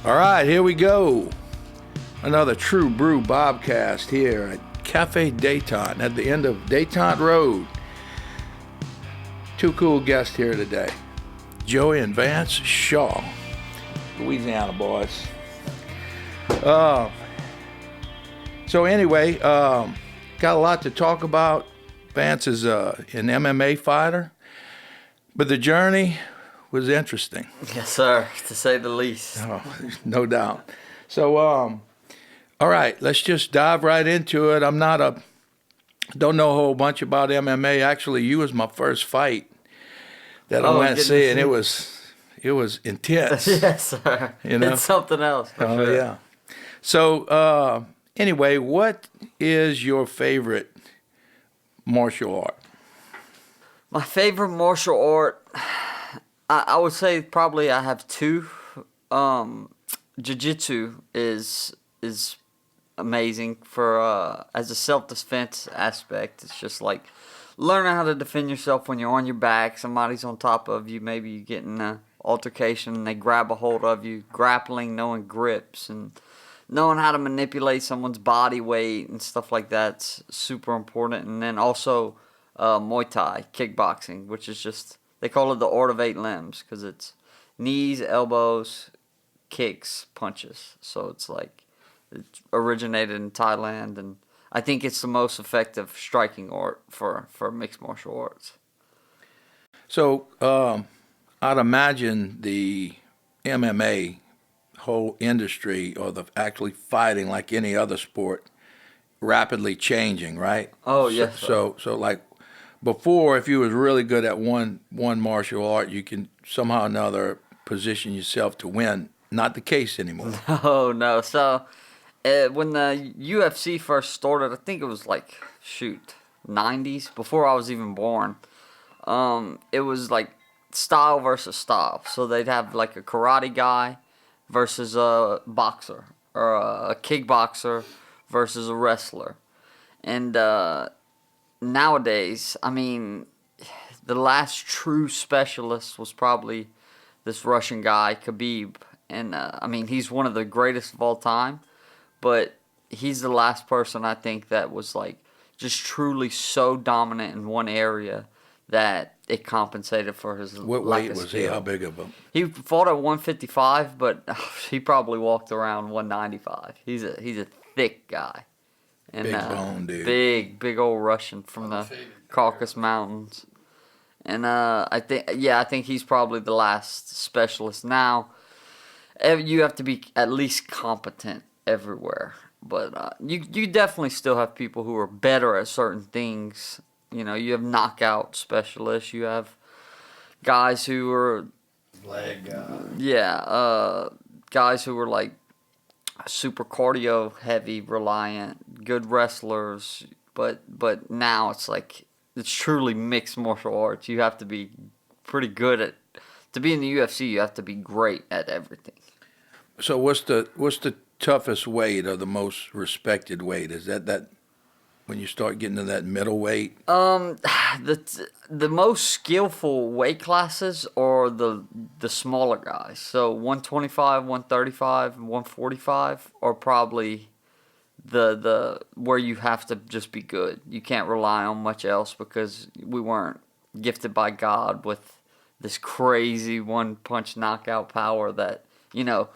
All right, here we go. Another true Brew Bobcast here at Cafe Détente at the end of Détente Road. Two cool guests here today, Joey and Vance Shaw, Louisiana boys. So anyway, got a lot to talk about. Vance is an MMA fighter, but the journey was interesting. Yes, sir, to say the least. Oh, no doubt. So, all right, let's just dive right into it. Don't know a whole bunch about MMA. Actually, you was my first fight that I went to see, and it was intense. Yes, sir. You know? It's something else. Oh, sure. yeah. So, anyway, what is your favorite martial art? My favorite martial art, I would say probably I have two. Jiu-jitsu is amazing for as a self-defense aspect. It's just like learning how to defend yourself when you're on your back. Somebody's on top of you. Maybe you get in an altercation and they grab a hold of you. Grappling, knowing grips, and knowing how to manipulate someone's body weight and stuff like that's super important. And then also Muay Thai, kickboxing, which is just, they call it the art of 8 limbs because it's knees, elbows, kicks, punches. So it's like, it originated in Thailand, and I think it's the most effective striking art for mixed martial arts. So, I'd imagine the MMA whole industry, or the actually fighting like any other sport, rapidly changing, right? Oh, yes. So like before, if you was really good at one martial art, you can somehow or another position yourself to win. Not the case anymore. Oh, no. So when the UFC first started, I think it was like, 90s, before I was even born. It was like style versus style. So they'd have like a karate guy versus a boxer, or a kickboxer versus a wrestler. And nowadays, I mean, the last true specialist was probably this Russian guy, Khabib. And I mean, he's one of the greatest of all time, but he's the last person I think that was like just truly so dominant in one area that it compensated for his What lack weight of was skill. he? How big of him? He fought at 155, but he probably walked around 195. He's a thick guy. And, Big bone, dude. Big old Russian from the Caucasus Mountains. And I think he's probably the last specialist now. You have to be at least competent everywhere. But you definitely still have people who are better at certain things. You know, you have knockout specialists. You have guys who are leg guy. Yeah, guys who are like super cardio heavy, reliant, good wrestlers. But now it's like it's truly mixed martial arts. You have to be pretty good at, to be in the UFC. You have to be great at everything. So what's the toughest weight, or the most respected weight? Is that when you start getting to that middleweight? The most skillful weight classes are the smaller guys. So 125, 135, 145 are probably the where you have to just be good. You can't rely on much else because we weren't gifted by God with this crazy one-punch knockout power that, you know,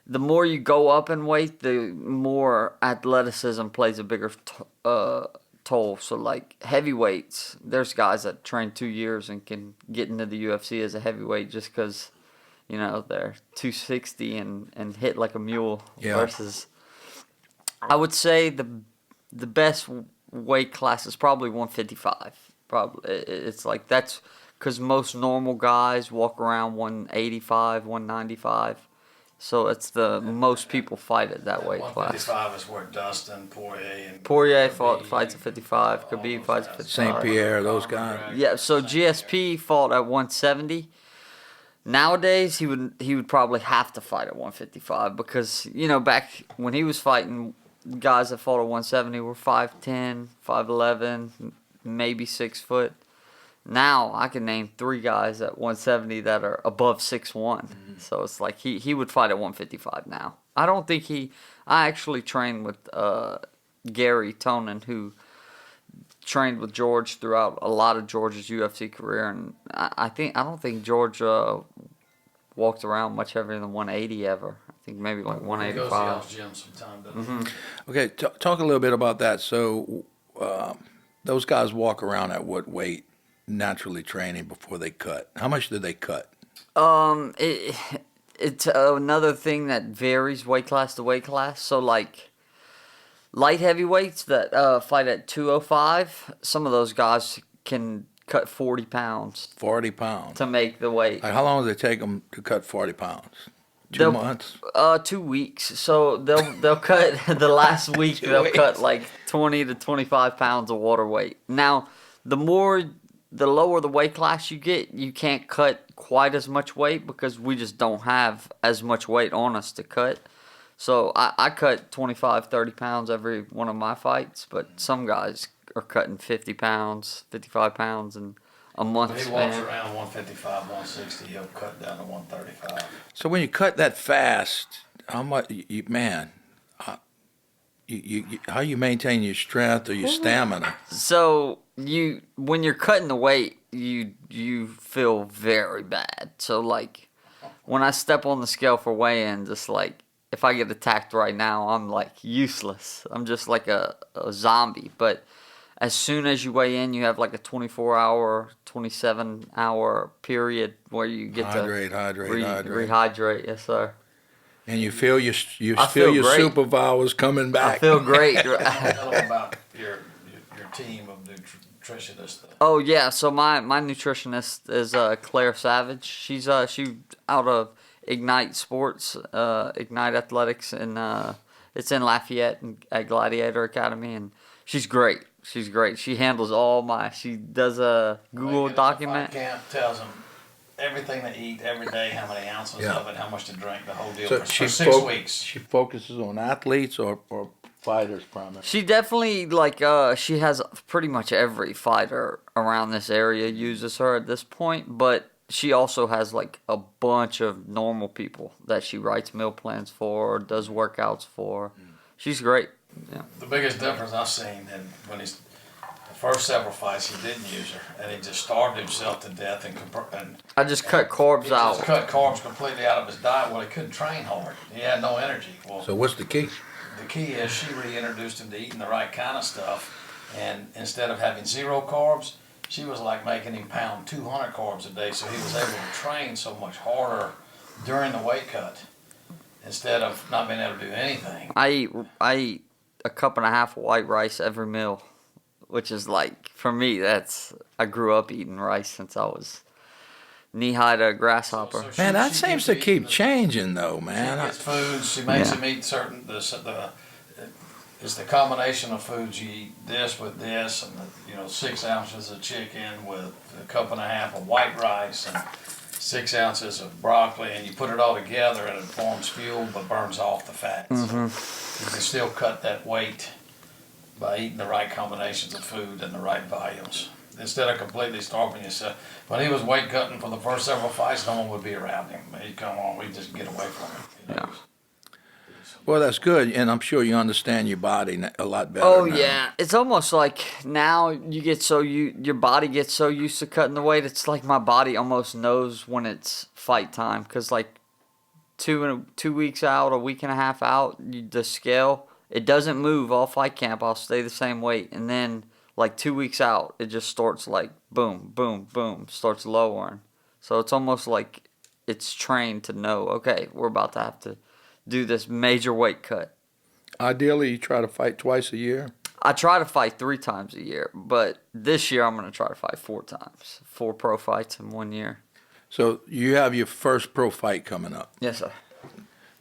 the more you go up in weight, the more athleticism plays a bigger toll. So, like, heavyweights, there's guys that train 2 years and can get into the UFC as a heavyweight just because, you know, they're 260 and hit like a mule. Yeah. Versus, I would say the best weight class is probably 155. Probably, it's like that's because most normal guys walk around 185, 195. So it's the most people fight at that weight class. 155 is where Dustin, Poirier Fights at 55. Khabib fights at 55. St. Pierre, those guys. Yeah, so GSP fought at 170. Nowadays, he would probably have to fight at 155 because, you know, back when he was fighting, guys that fought at 170 were 5'10", 5'11", maybe 6 foot. Now I can name 3 guys at 170 that are above 6'1". So it's like he would fight at 155 now. I don't think I actually trained with Gary Tonin, who trained with George throughout a lot of George's UFC career, and I don't think George walked around much heavier than 180 ever. I think maybe like 185. He goes to y'all's gym sometime, doesn't he? Okay, talk a little bit about that. So those guys walk around at what weight naturally training before they cut? How much do they cut? It's another thing that varies weight class to weight class. So like light heavyweights that fight at 205, some of those guys can cut 40 pounds. 40 pounds. To make the weight. Like how long does it take them to cut 40 pounds? 2 months? 2 weeks. So they'll cut the last week. They'll cut like 20 to 25 pounds of water weight. Now, the lower the weight class you get, you can't cut quite as much weight because we just don't have as much weight on us to cut. So I cut 25, 30 pounds every one of my fights, but some guys are cutting 50 pounds, 55 pounds in a month. But he walks around 155, 160. He'll cut down to 135. So when you cut that fast, how much, how you maintain your strength or your stamina? So when you're cutting the weight, you feel very bad. So like when I step on the scale for weigh-ins, it's like if I get attacked right now, I'm like useless. I'm just like a zombie. But as soon as you weigh in, you have like a 24-hour, 27-hour period where you get to rehydrate. Yes, sir. And you feel your great. superpowers coming back. I feel great. Tell them about your team of nutritionists. Oh yeah, so my nutritionist is Claire Savage. She's she out of Ignite Sports, Ignite Athletics, and it's in Lafayette at Gladiator Academy, and she's great. She's great. She handles she does a Google document. Camp tells them everything they eat every day, how many ounces of it, how much to drink, the whole deal So for 6 weeks. She focuses on athletes or fighters primarily. She definitely she has pretty much every fighter around this area uses her at this point, but she also has like a bunch of normal people that she writes meal plans for, does workouts for. She's great. Yeah. The biggest difference I've seen when the first several fights he didn't use her, and he just starved himself to death and I just cut carbs out. Just cut carbs completely out of his diet. Well, he couldn't train hard. He had no energy. Well, So what's the key? the key is she reintroduced him to eating the right kind of stuff, and instead of having 0 carbs, she was like making him pound 200 carbs a day, so he was able to train so much harder during the weight cut instead of not being able to do anything. I eat a cup and a half of white rice every meal, which is like, for me, I grew up eating rice since I was knee-high to a grasshopper. So Man, that she seems keeps to keep eating changing though, She man. gets foods. She makes him eat certain. It's the combination of foods. You eat this with this, and 6 ounces of chicken with a cup and a half of white rice and 6 ounces of broccoli, and you put it all together, and it forms fuel but burns off the fat. Mm-hmm. So you can still cut that weight by eating the right combinations of food and the right volumes, instead of completely starving yourself. When he was weight cutting for the first several fights, no one would be around him. He'd come on, we'd just get away from him. Yeah. Well, that's good, and I'm sure you understand your body a lot better. Oh now. yeah, it's almost like now your body gets so used to cutting the weight. It's like my body almost knows when it's fight time, because like 2 weeks out, a week and a half out, the scale, it doesn't move all fight camp. I'll stay the same weight, and then like 2 weeks out, it just starts like boom, boom, boom, starts lowering. So it's almost like it's trained to know, okay, we're about to have to do this major weight cut. Ideally, you try to fight twice a year. I try to fight 3 times a year, but this year I'm going to try to fight 4 times. 4 pro fights in 1 year. So you have your first pro fight coming up. Yes, sir.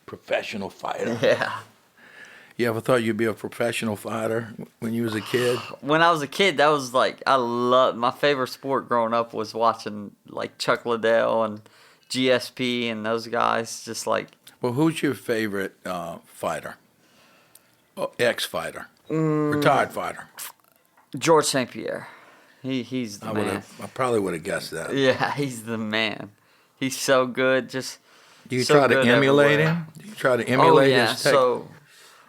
Professional fighter. Yeah. You ever thought you'd be a professional fighter when you was a kid? When I was a kid, that was like, my favorite sport growing up was watching like Chuck Liddell and GSP and those guys, just like. Well, who's your favorite fighter? Ex-fighter? Retired fighter? George St. Pierre. He's the man. I probably would have guessed that. Yeah, he's the man. He's so good. Just Do you so try to good emulate everywhere. him? Do you try to emulate yeah. his tech? So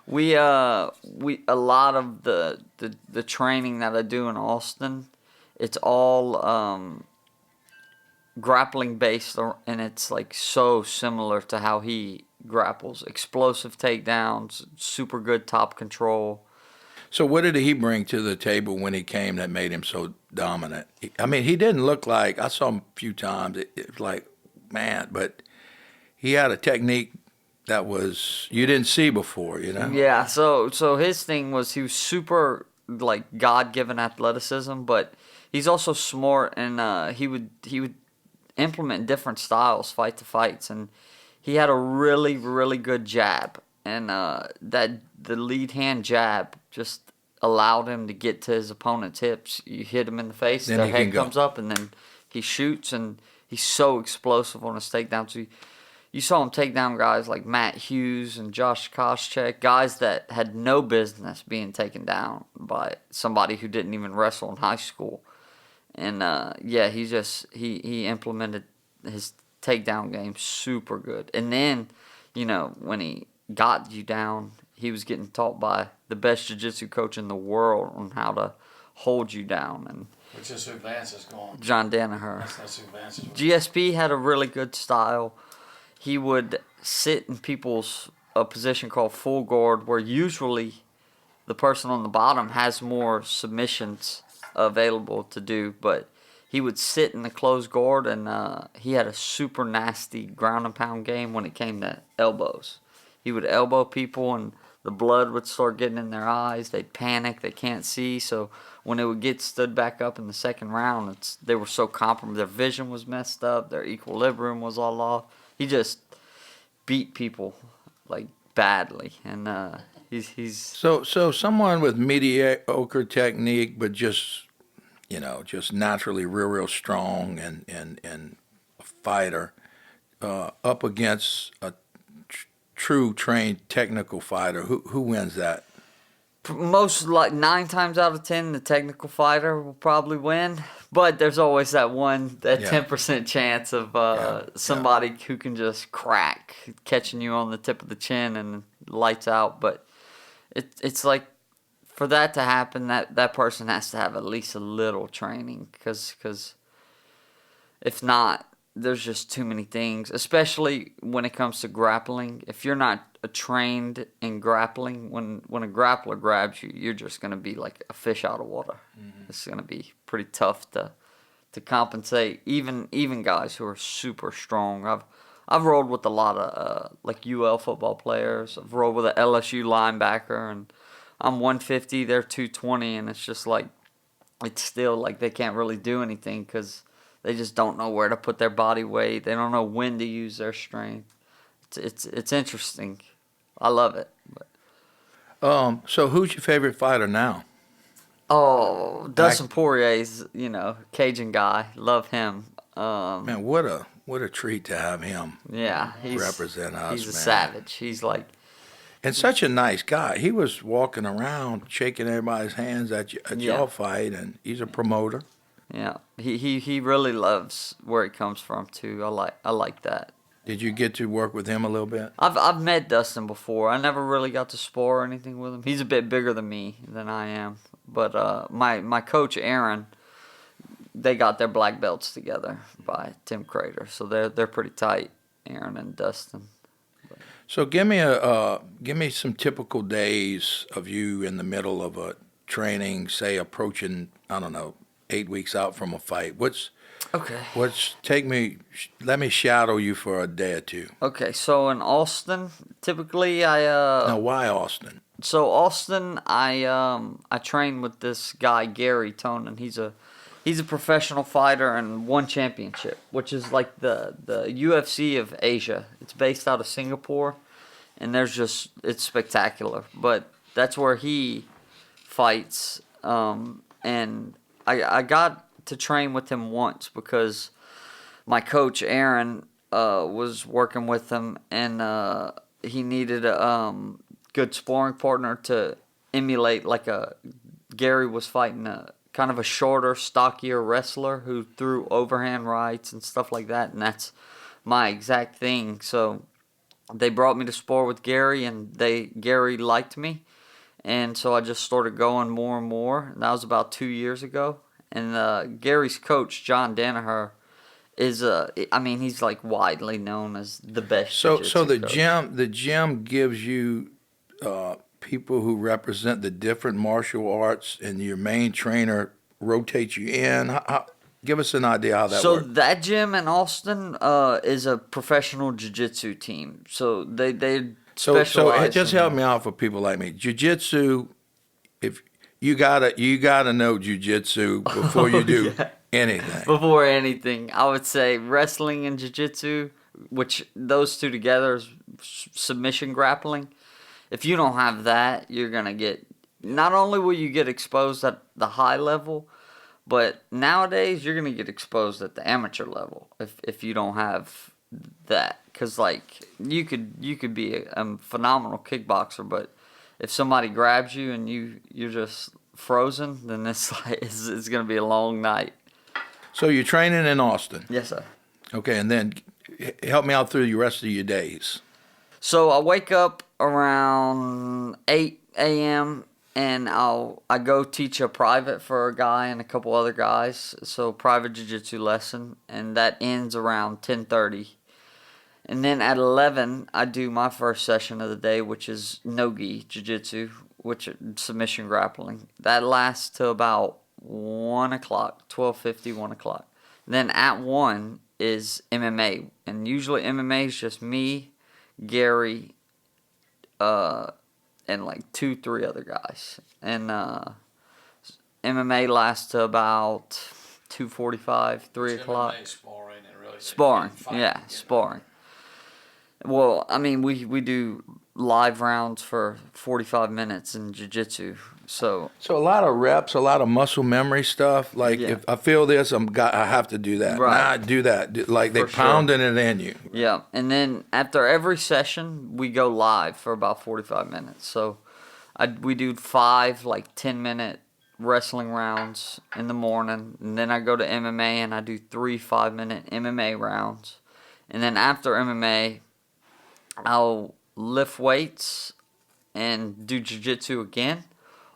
we a lot of the training that I do in Austin, it's all grappling based, and it's like so similar to how he grapples. Explosive takedowns, super good top control. So what did he bring to the table when he came that made him so dominant? I mean, he didn't look like, I saw him a few times, it was like, man, but he had a technique that was, you didn't see before, you know? Yeah, so his thing was he was super like God-given athleticism, but he's also smart, and he would implement different styles fight to fights, and he had a really really good jab, and that the lead hand jab just allowed him to get to his opponent's hips. You hit him in the face, Then their he head can go. comes up, and then he shoots, and he's so explosive on his takedowns. So you saw him take down guys like Matt Hughes and Josh Koscheck, guys that had no business being taken down by somebody who didn't even wrestle in high school. And yeah, he implemented his takedown game super good. And then, when he got you down, he was getting taught by the best jiu-jitsu coach in the world on how to hold you down. And Which is who Vance is going. John Danaher. That's who Vance is with. GSP had a really good style. He would sit in people's a position called full guard, where usually the person on the bottom has more submissions available to do, but he would sit in the closed guard, and he had a super nasty ground and pound game when it came to elbows. He would elbow people, and the blood would start getting in their eyes. They'd panic. They can't see. So when it would get stood back up in the second round, they were so compromised. Their vision was messed up. Their equilibrium was all off. He just beat people like badly, and he's So someone with mediocre technique, but just naturally real strong and a fighter, up against a true trained technical fighter. Who wins that? most like 9 times out of 10 the technical fighter will probably win, but there's always that 10% chance of somebody who can just crack, catching you on the tip of the chin and lights out. But it's like, for that to happen, that person has to have at least a little training, because if not, there's just too many things, especially when it comes to grappling. If you're not trained in grappling, when a grappler grabs you, you're just going to be like a fish out of water. Mm-hmm. It's going to be pretty tough to compensate, even guys who are super strong. I've rolled with a lot of like UL football players. I've rolled with an LSU linebacker, and I'm 150, they're 220, and it's just like, it's still like they can't really do anything because they just don't know where to put their body weight. They don't know when to use their strength. It's interesting. I love it. But. So who's your favorite fighter now? Oh, Dustin Poirier's, Cajun guy. Love him. Man, what a treat to have him. Yeah, represent us. He's a man. savage. He's like. And such a nice guy. He was walking around shaking everybody's hands at y'all fight, and he's a promoter. Yeah, he really loves where he comes from too. I like that. Did you get to work with him a little bit? I've met Dustin before. I never really got to spar or anything with him. He's a bit bigger than me than I am. But my coach Aaron, they got their black belts together by Tim Crater, so they're pretty tight, Aaron and Dustin. So give me some typical days of you in the middle of a training, say approaching, I don't know, 8 weeks out from a fight. Let me shadow you for a day or two. Okay, so in Austin, typically Now, why Austin? So Austin, I train with this guy Gary Tonin. He's a professional fighter and won championship, which is like the UFC of Asia. It's based out of Singapore, and it's spectacular. But that's where he fights, and I got to train with him once because my coach Aaron was working with him, and he needed a good sparring partner to emulate. Gary was fighting a kind of a shorter, stockier wrestler who threw overhand rights and stuff like that, and that's my exact thing. So they brought me to spar with Gary, and Gary liked me, and so I just started going more and more. And that was about 2 years ago. And Gary's coach, John Danaher, is he's like widely known as the best. So the coach. gym gives you people who represent the different martial arts, and your main trainer rotates you in. Give us an idea how that so works. that gym in Austin is a professional jiu-jitsu team. So they So specialize. just help me out for people like me. Jiu-jitsu, if you gotta know jiu-jitsu before you do anything. Before anything, I would say wrestling and jiu-jitsu, which those two together is submission grappling. If you don't have that, you're going to get, not only will you get exposed at the high level, but nowadays you're going to get exposed at the amateur level if you don't have that. Because, like, you could be a phenomenal kickboxer, but if somebody grabs you and you're just frozen, then it's going to be a long night. So you're training in Austin. Yes, sir. Okay, and then help me out through the rest of your days. So I wake up around 8 a.m. and I go teach a private for a guy and a couple other guys. So private jiu-jitsu lesson, and that ends around 10:30. And then at 11, I do my first session of the day, which is no-gi jiu-jitsu, which is submission grappling. That lasts till about 1 o'clock, 12:50, 1 o'clock. Then at 1 is MMA, and usually MMA is just me, Gary, and like 2-3 other guys. And MMA lasts to about 2:45, 3 o'clock. MMA sparring and really Sparring, fighting, yeah, sparring. Well, I mean, we do live rounds for 45 minutes in jiu-jitsu, so So a lot of reps, a lot of muscle memory stuff. Like Yeah. if I feel this, I have to do that. Right. Nah, I do that. Like they For sure. pounding it in you. yeah. And then after every session, we go live for about 45 minutes. So we do 5 like 10-minute wrestling rounds in the morning, and then I go to MMA and I do 3 5-minute MMA rounds, and then after MMA, I'll lift weights and do jiu-jitsu again,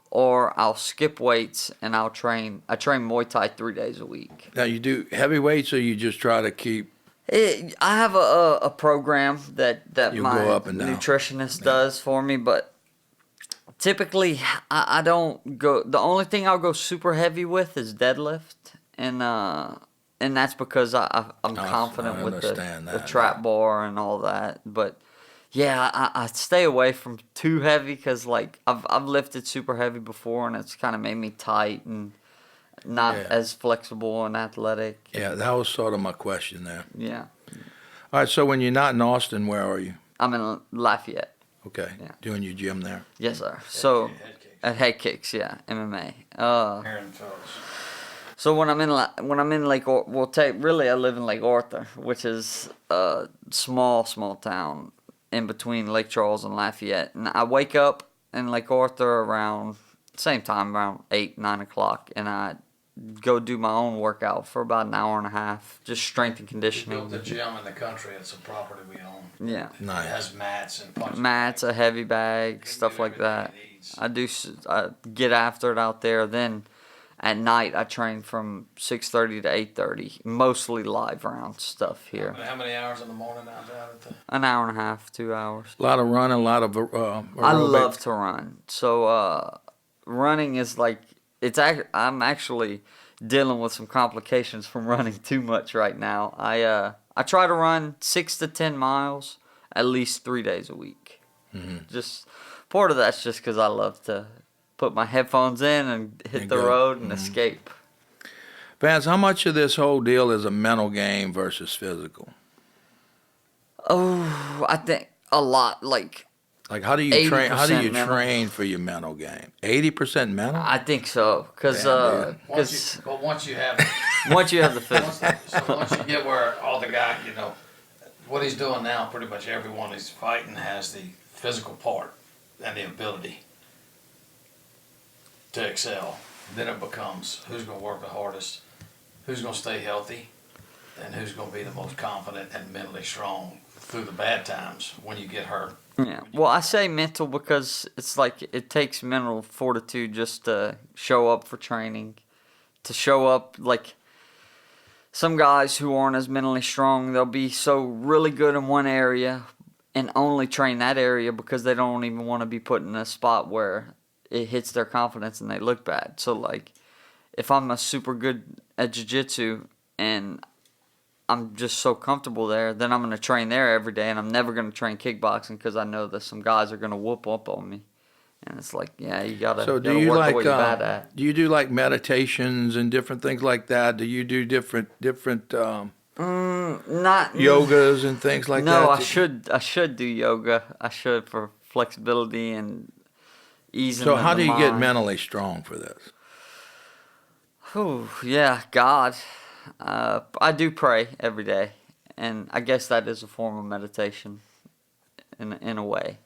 or I'll skip weights and I train Muay Thai 3 days a week. Now you do heavyweights, or you just try to keep. I have a program that You my go up and down. nutritionist does for me, but typically I don't go. The only thing I'll go super heavy with is deadlift, and that's because I'm confident I with understand the that. trap bar and all that. But yeah, I stay away from too heavy because like I've lifted super heavy before, and it's kind of made me tight and not as flexible and athletic. Yeah, that was sort of my question there. Yeah, All right, so when you're not in Austin, where are you? I'm in Lafayette. Okay, Yeah. doing your gym there. Yes, sir. So Head kicks. at head kicks, yeah, MMA. Hearing fellas. So when I'm in Lake, I live in Lake Arthur, which is a small town in between Lake Charles and Lafayette. And I wake up in Lake Arthur around same time, around 8, 9 o'clock, and I go do my own workout for about an hour and a half, just strength and We conditioning. built the gym in the country. It's a property we own. Yeah, It Nice. has mats and punching mats, a bags. heavy bag, It can stuff do like that. everything it needs. I get after it out there. Then at night I train from 6:30 to 8:30, mostly live round stuff here. How many hours in the morning out there at the? An hour and a half, 2 hours. A lot of running, a lot of I aerobic. love to run. So running is like I'm actually dealing with some complications from running too much right now. I try to run 6 to 10 miles at least 3 days a week. Mm-hmm. Just part of that's just because I love to put my headphones in and hit And the go. road and escape. Vance, how much of this whole deal is a mental game versus physical? Oh, I think a lot. Like Like, how do you train? How do 80% you mental. train for your mental game? 80% mental. I think so, because Yeah, man. Once you have, once you have the physical. once you get where all the guy, what he's doing now, pretty much everyone he's fighting has the physical part and the ability to excel. then it becomes who's going to work the hardest, who's going to stay healthy, and who's going to be the most confident and mentally strong through the bad times when you get hurt. Yeah. Well, I say mental because it's like it takes mental fortitude just to show up for training, to show up like some guys who aren't as mentally strong, they'll be so really good in one area and only train that area because they don't even want to be put in a spot where it hits their confidence and they look bad. So like if I'm a super good at jiu-jitsu and I'm just so comfortable there, then I'm going to train there every day, and I'm never going to train kickboxing because I know that some guys are going to whoop up on me. And it's like, yeah, you got to So work what you're bad at. do you do like meditations and different things like that? Do you do different Not yogas and things like that? No, I should do yoga. I should for flexibility and easing So the how do you get mind. mentally strong for this? Whew, yeah, God. I do pray every day, and I guess that is a form of meditation in a way.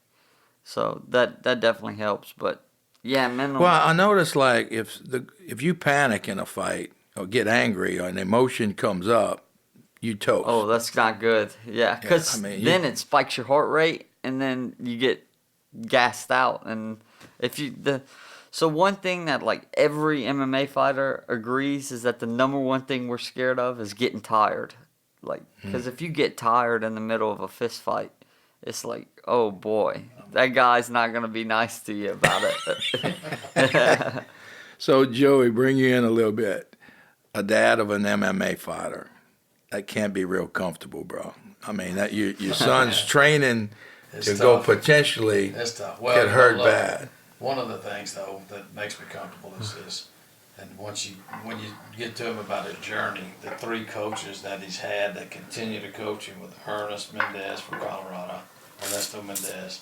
So that definitely helps. But yeah, mental. Well, I notice like if you panic in a fight or get angry or an emotion comes up, you toast. Oh, that's not good. Yeah, because then it spikes your heart rate, and then you get gassed out. And so one thing that like every MMA fighter agrees is that the number one thing we're scared of is getting tired. Like, because if you get tired in the middle of a fist fight, it's like, oh boy, that guy's not gonna be nice to you about it. So Joey, bring you in a little bit. A dad of an MMA fighter, that can't be real comfortable, bro. I mean, that your son's training to go potentially It's tough. get hurt look, bad. One of the things though that makes me comfortable is and when you get to him about his journey, the 3 coaches that he's had that continue to coach him with Ernest Mendez from Colorado, Ernesto Mendez,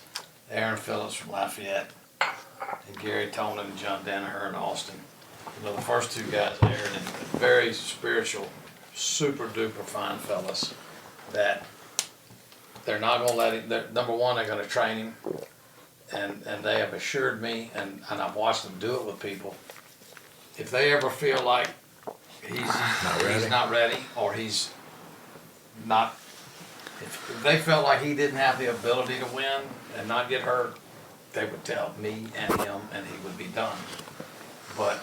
Aaron Phillips from Lafayette, and Gary Tonin and John Danaher in Austin. You know, the first 2 guys there, and very spiritual, super duper fine fellas that they're not going to let him, number one, they're going to train him, and they have assured me, and I've watched them do it with people, if they ever feel like he's not ready, or he's not, if they felt like he didn't have the ability to win and not get hurt, they would tell me and him, and he would be done. But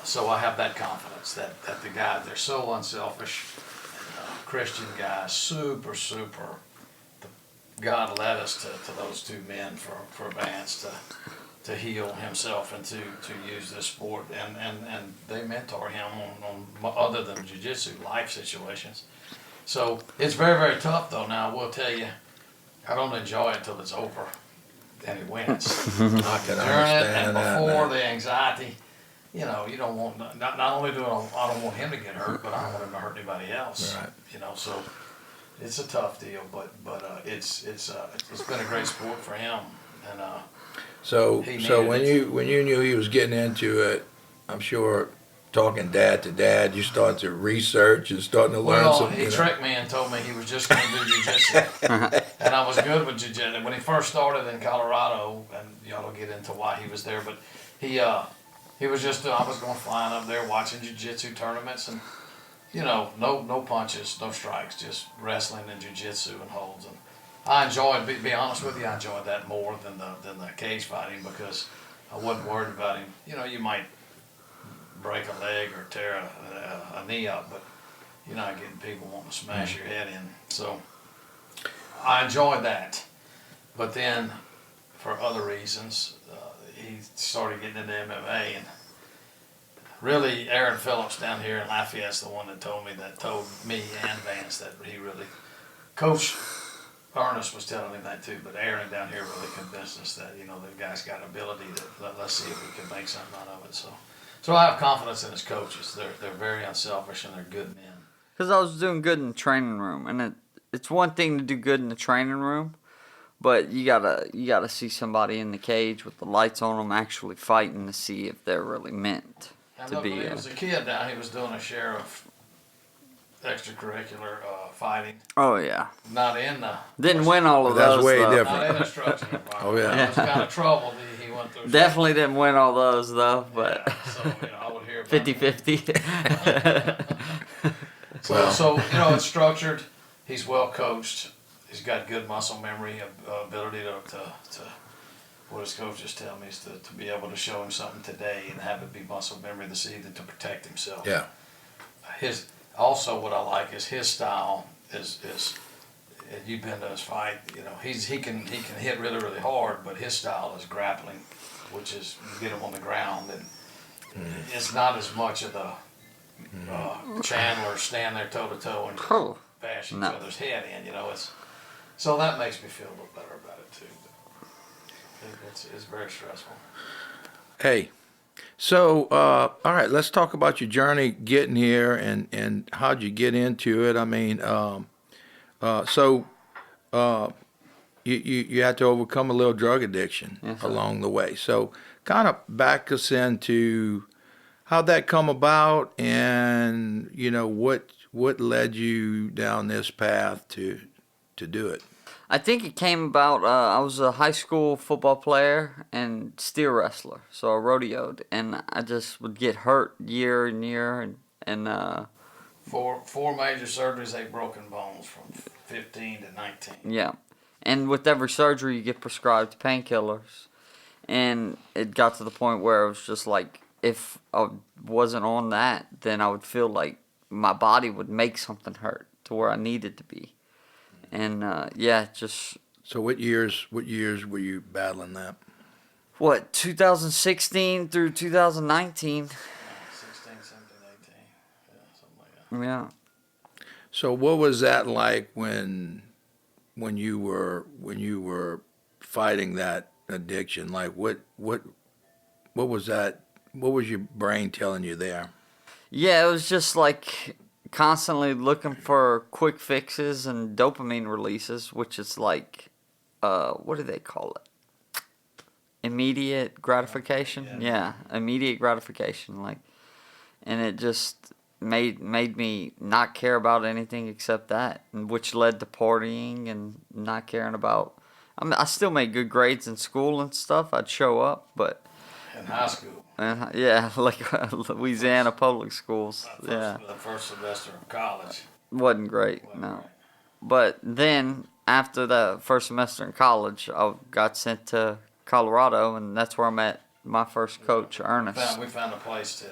so I have that confidence that the guys, they're so unselfish, Christian guys, super. God led us to those 2 men for Vance to heal himself and to use this sport, and they mentor him on other than jiu-jitsu life situations. So it's very, very tough though. Now I will tell you, I don't enjoy it till it's over and he wins. I can understand and that. before the anxiety, you know, you don't want not only do I don't want him to get hurt, but I don't want him to hurt anybody else. Right. You know, so it's a tough deal, but it's been a great sport for him, and So when you knew he was getting into it, I'm sure talking dad to dad, you started to research and starting to learn something. Well, he tricked me and told me he was just going to do jiu-jitsu. And I was good with jiu-jitsu. When he first started in Colorado, and y'all will get into why he was there, but he was just, I was going flying up there watching jiu-jitsu tournaments, and, you know, no punches, no strikes, just wrestling and jiu-jitsu and holds. And I enjoyed, be honest with you, I enjoyed that more than the cage fighting, because I wasn't worried about him. You know, you might break a leg or tear a knee up, but you're not getting people wanting to smash your head in. So I enjoyed that. But then, for other reasons, he started getting into MMA, and really Aaron Phillips down here in Lafayette's the one that told me and Vance that he really, Coach Ernest was telling him that too, but Aaron down here really convinced us that, you know, the guy's got ability to, let's see if we can make something out of it. So I have confidence in his coaches. They're very unselfish and they're good men. Because I was doing good in the training room, and it's one thing to do good in the training room, but you gotta see somebody in the cage with the lights on them actually fighting to see if they're really meant And to look, be. when he was a kid now, he was doing a share of extracurricular fighting. Oh yeah. Not in the. Didn't win all of That's those. way though. different. Not in instruction environment. Oh, yeah. It was kind of trouble. He went through. Definitely didn't win all those though, but Yeah, so I would hear about 50-50. So it's structured. He's well coached. He's got good muscle memory, ability to what his coaches tell me is to be able to show him something today and have it be muscle memory this evening to protect himself. Yeah. Also what I like is his style is you've been to his fight, he can hit really, really hard, but his style is grappling, which is you get him on the ground and it's not as much of the Chandler stand there toe to toe and bash each other's head in, so that makes me feel a little better about it too. It's very stressful. Hey, so all right, let's talk about your journey getting here and how'd you get into it. I mean, you had to overcome a little drug addiction along the way. So kind of back us into how'd that come about, and what led you down this path to do it. I think it came about, I was a high school football player and steer wrestler, so I rodeoed, and I just would get hurt year and year, and Four major surgeries, 8 broken bones from 15 to 19. Yeah, and with every surgery you get prescribed painkillers, and it got to the point where it was just like, if I wasn't on that, then I would feel like my body would make something hurt to where I needed to be. And just. So what years were you battling that? 2016 through 2019. 16, 17, 18. Yeah, something like that. Yeah. So what was that like when you were fighting that addiction? Like what was that? What was your brain telling you there? Yeah, it was just like constantly looking for quick fixes and dopamine releases, which is like, what do they call it? Immediate gratification. Yeah, immediate gratification. Like, and it just made me not care about anything except that, which led to partying and not caring about. I still made good grades in school and stuff. I'd show up, but In high school. Like Louisiana public schools. The first semester of college. Wasn't great, no. But then, after the first semester in college, I got sent to Colorado, and that's where I met my first coach, Ernest. We found a place in.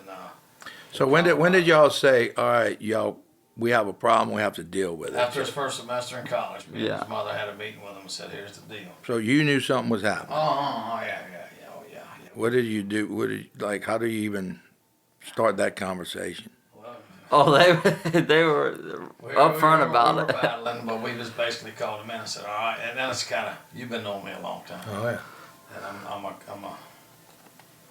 So when did y'all say, all right, y'all, we have a problem, we have to deal with it? After his first semester in college, me and his mother had a meeting with him and said, "Here's the deal." So you knew something was happening. Oh yeah. What did you do? How do you even start that conversation? Oh, they were upfront about we it. were battling, but we just basically called him in and said, "All right." And then it's kind of, you've been knowing me a long time. Oh yeah.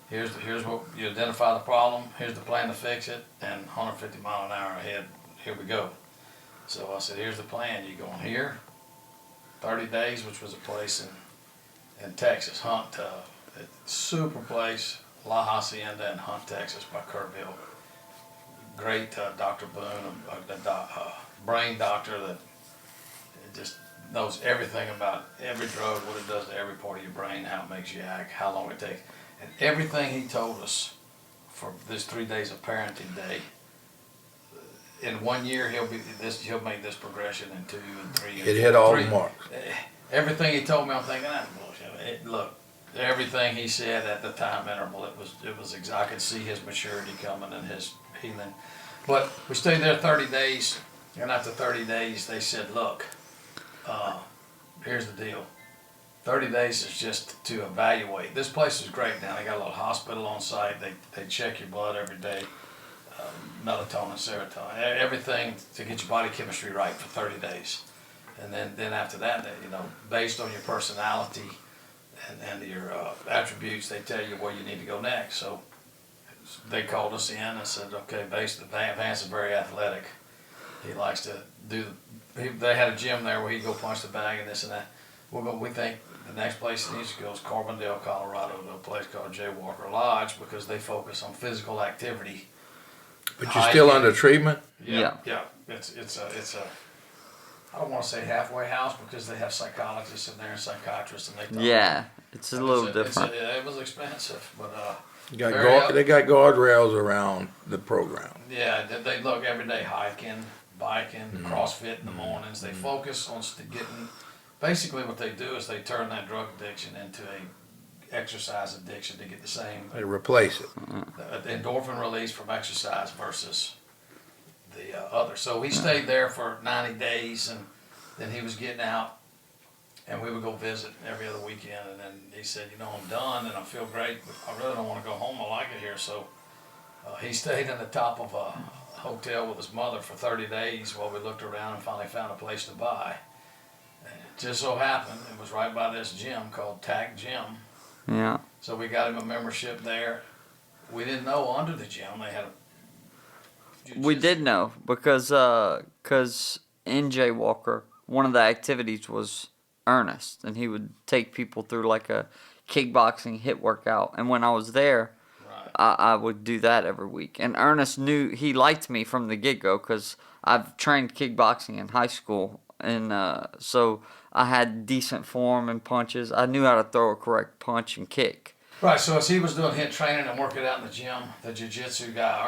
And here's what you identify the problem. Here's the plan to fix it, and 150 mile an hour ahead. Here we go. So I said, "Here's the plan. You going here, 30 days, which was a place in Texas, Hunt, super place, La Hacienda in Hunt, Texas, by Kerrville. Great Dr. Boone, a brain doctor that just knows everything about every drug, what it does to every part of your brain, how it makes you act, how long it takes. And everything he told us for this 3 days of parenting day, in 1 year he'll make this progression in 2 and 3 and 4. It hit all the marks. Everything he told me, I'm thinking, that's bullshit. Look, everything he said at the time interval, it was I could see his maturity coming and his healing. But we stayed there 30 days, and after 30 days, they said, "Look, here's the deal. 30 days is just to evaluate. This place is great now. They got a little hospital on site. They check your blood every day, melatonin, serotonin, everything to get your body chemistry right for 30 days. And then after that, based on your personality and your attributes, they tell you where you need to go next." So they called us in and said, "Okay, Vance is very athletic. He likes to do." They had a gym there where he'd go punch the bag and this and that. We think the next place he needs to go is Carbondale, Colorado, to a place called J. Walker Lodge, because they focus on physical activity. But you're still under treatment? Yeah. It's a I don't want to say halfway house, because they have psychologists in there and psychiatrists, and they talk. Yeah, It's a little different. It was expensive, but They got guardrails around the program. yeah, they look every day hiking, biking, CrossFit in the mornings. They focus on getting. Basically, what they do is they turn that drug addiction into a exercise addiction to get the same. They replace it. The endorphin release from exercise versus the other. So he stayed there for 90 days, and then he was getting out, and we would go visit every other weekend. And then he said, I'm done, and I feel great, but I really don't want to go home. I like it here. So he stayed in the top of a hotel with his mother for 30 days while we looked around and finally found a place to buy. And it just so happened it was right by this gym called TAC Gym. Yeah. So we got him a membership there. We didn't know under the gym they had a. We did know because NJ Walker, one of the activities was Ernest, and he would take people through like a kickboxing hit workout. And when I was there, I would do that every week. And Ernest knew he liked me from the get-go because I've trained kickboxing in high school, and so I had decent form and punches. I knew how to throw a correct punch and kick. Right, so as he was doing hit training and working out in the gym, the jiu-jitsu guy,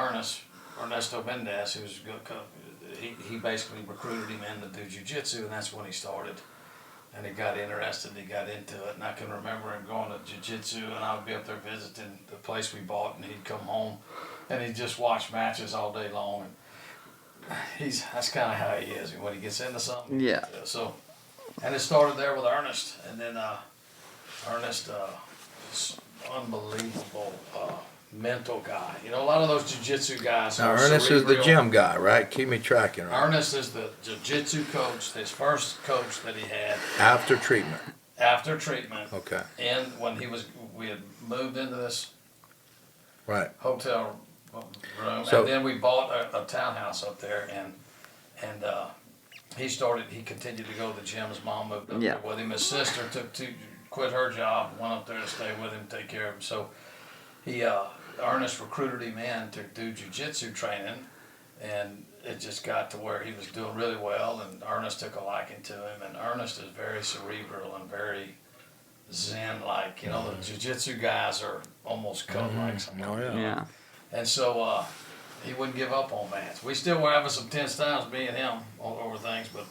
Ernesto Mendez, who was good, he basically recruited him in to do jiu-jitsu, and that's when he started. And he got interested, he got into it, and I can remember him going to jiu-jitsu, and I would be up there visiting the place we bought, and he'd come home, and he'd just watch matches all day long. And that's kind of how he is when he gets into something. Yeah. So, and it started there with Ernest, and then Ernest, unbelievable mental guy. A lot of those jiu-jitsu guys. Now, Ernest is the gym guy, right? Keep me tracking. Right? Ernest is the jiu-jitsu coach, his first coach that he had. After treatment. After treatment. Okay. And when we had moved into this hotel room, and then we bought a townhouse up there, and he continued to go to the gym. His mom moved up there with him. His sister quit her job, went up there to stay with him, take care of him. So Ernest recruited him in to do jiu-jitsu training, and it just got to where he was doing really well, and Ernest took a liking to him, and Ernest is very cerebral and very zen-like. The jiu-jitsu guys are almost cut-like sometimes. Oh, yeah. And so he wouldn't give up on Vance. We still were having some tense times, me and him, over things, but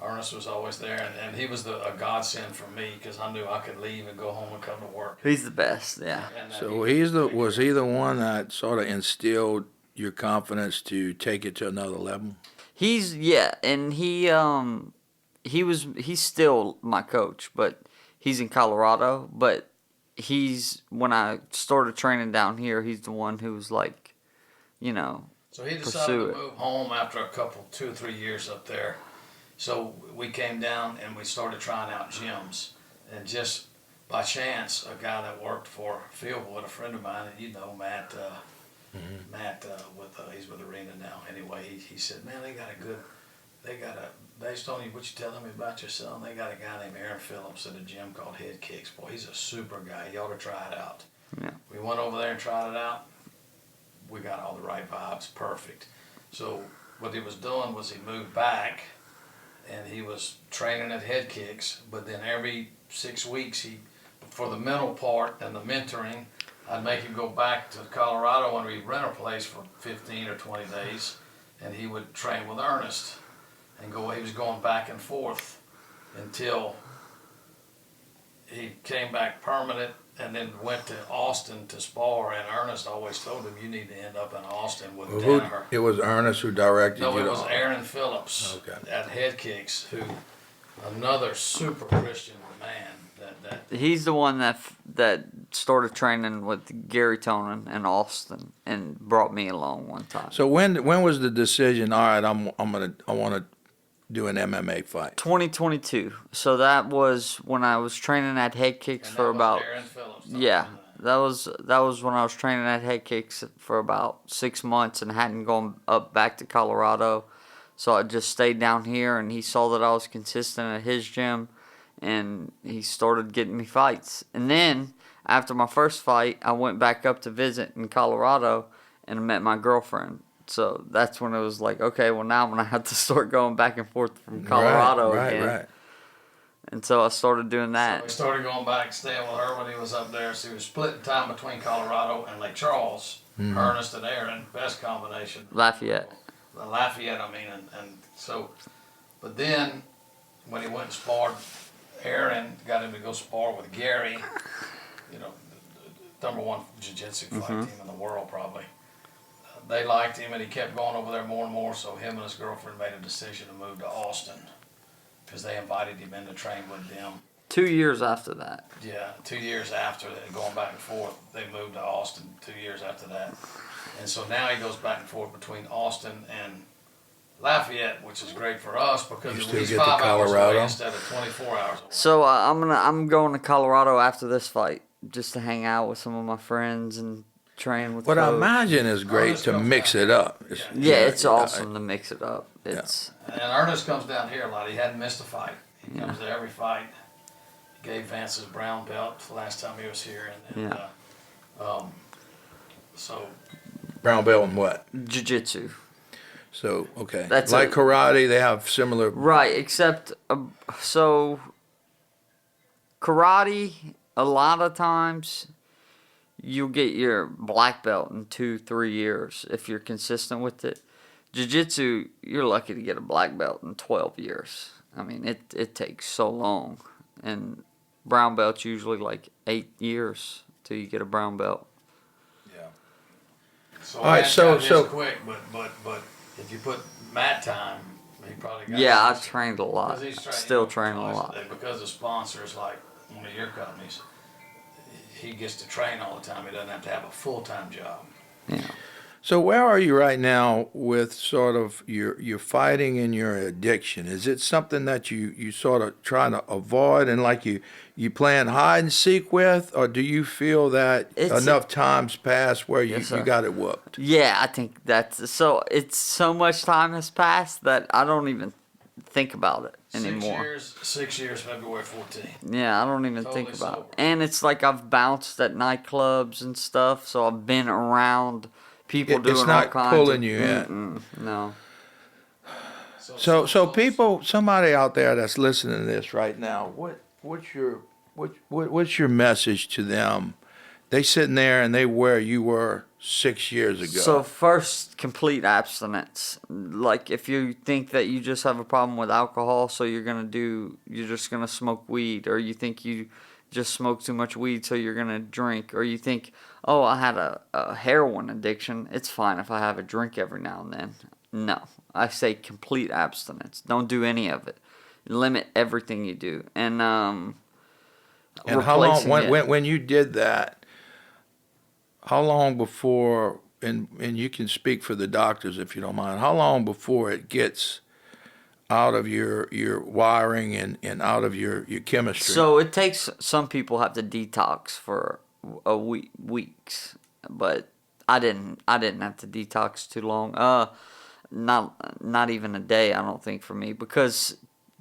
Ernest was always there, and he was a godsend for me because I knew I could leave and go home and come to work. He's the best, yeah. So was he the one that sort of instilled your confidence to take it to another level? And he's still my coach, but he's in Colorado. But when I started training down here, he's the one who was like, So he decided to move home after 2 or 3 years up there. So we came down and we started trying out gyms, and just by chance, a guy that worked for Fieldwood, a friend of mine, and Matt, Matt he's with Arena now. Anyway, he said, man, based on what you're telling me about your son, they got a guy named Aaron Phillips at a gym called Head Kicks. Boy, he's a super guy. You ought to try it out. Yeah. We went over there and tried it out. We got all the right vibes, perfect. So what he was doing was he moved back, and he was training at Head Kicks, but then every 6 weeks, for the mental part and the mentoring, I'd make him go back to Colorado and we'd rent a place for 15 or 20 days, and he would train with Ernest, and he was going back and forth until he came back permanent, and then went to Austin to spar, and Ernest always told him, you need to end up in Austin with Danaher. It was Ernest who directed you? No, it was Aaron Phillips at Head Kicks, another super Christian man. He's the one that started training with Gary Tonin in Austin and brought me along one time. So when was the decision, all right, I want to do an MMA fight? 2022. So that was when I was training at Head Kicks for about Aaron Phillips. that was when I was training at Head Kicks for about 6 months and hadn't gone up back to Colorado. So I just stayed down here, and he saw that I was consistent at his gym, and he started getting me fights. And then after my first fight, I went back up to visit in Colorado and met my girlfriend. So that's when it was like, okay, well, now I'm going to have to start going back and forth from Colorado again. Right. And so I started doing So that. we started going back, staying with her when he was up there. So he was splitting time between Colorado and Lake Charles. Ernest and Aaron, best combination. Lafayette. Lafayette, I mean, and so, but then when he went and sparred, Aaron got him to go spar with Gary, you know, the number one jiu-jitsu fight team in the world probably. They liked him and he kept going over there more and more, so him and his girlfriend made a decision to move to Austin because they invited him in to train with them. 2 years after that. Yeah, 2 years after that, going back and forth, they moved to Austin 2 years after that. And so now he goes back and forth between Austin and Lafayette, which is great for us because he's 5 hours away instead of 24 hours away. So I'm going to Colorado after this fight just to hang out with some of my friends and train with. What I coach. imagine is great to mix it up. It's awesome to mix it up. It's And Ernest comes down here a lot. He hadn't missed a fight. He comes to every fight. He gave Vance his brown belt the last time he was here, so Brown belt and what? jiu-jitsu. So, okay. That's like karate, they have similar. Right, except so karate, a lot of times you'll get your black belt in 2-3 years if you're consistent with it. Jiu-jitsu, you're lucky to get a black belt in 12 years. I mean, it takes so long. And brown belt's usually like 8 years till you get a brown belt. yeah. So All right, so quick, but if you put mat time, he probably got. Yeah, I've trained a lot. He's Still training a lot. Because of sponsors like one of your companies, he gets to train all the time. He doesn't have to have a full-time job. Yeah. So where are you right now with sort of your fighting and your addiction? Is it something that you sort of trying to avoid and like you playing hide and seek with, or do you feel that enough times passed where you got it whooped? Yeah, I think that's so. It's so much time has passed that I don't even think about it anymore. 6 years, February 14th. Yeah, I don't even Totally think about sober. it. And it's like I've bounced at nightclubs and stuff, so I've been around people doing It's not all kinds pulling of, you in. No. So people, somebody out there that's listening to this right now, what's your message to them? They sitting there and they where you were 6 years ago. So first, complete abstinence. Like if you think that you just have a problem with alcohol, so you're just gonna smoke weed, or you think you just smoke too much weed, so you're gonna drink, or you think, oh, I had a heroin addiction, it's fine if I have a drink every now and then. No, I say complete abstinence. Don't do any of it. Limit everything you do, and how long when you did that? How long before, and you can speak for the doctors if you don't mind, how long before it gets out of your wiring and out of your chemistry? So it takes, some people have to detox for a weeks, but I didn't have to detox too long. Not even a day, I don't think, for me, because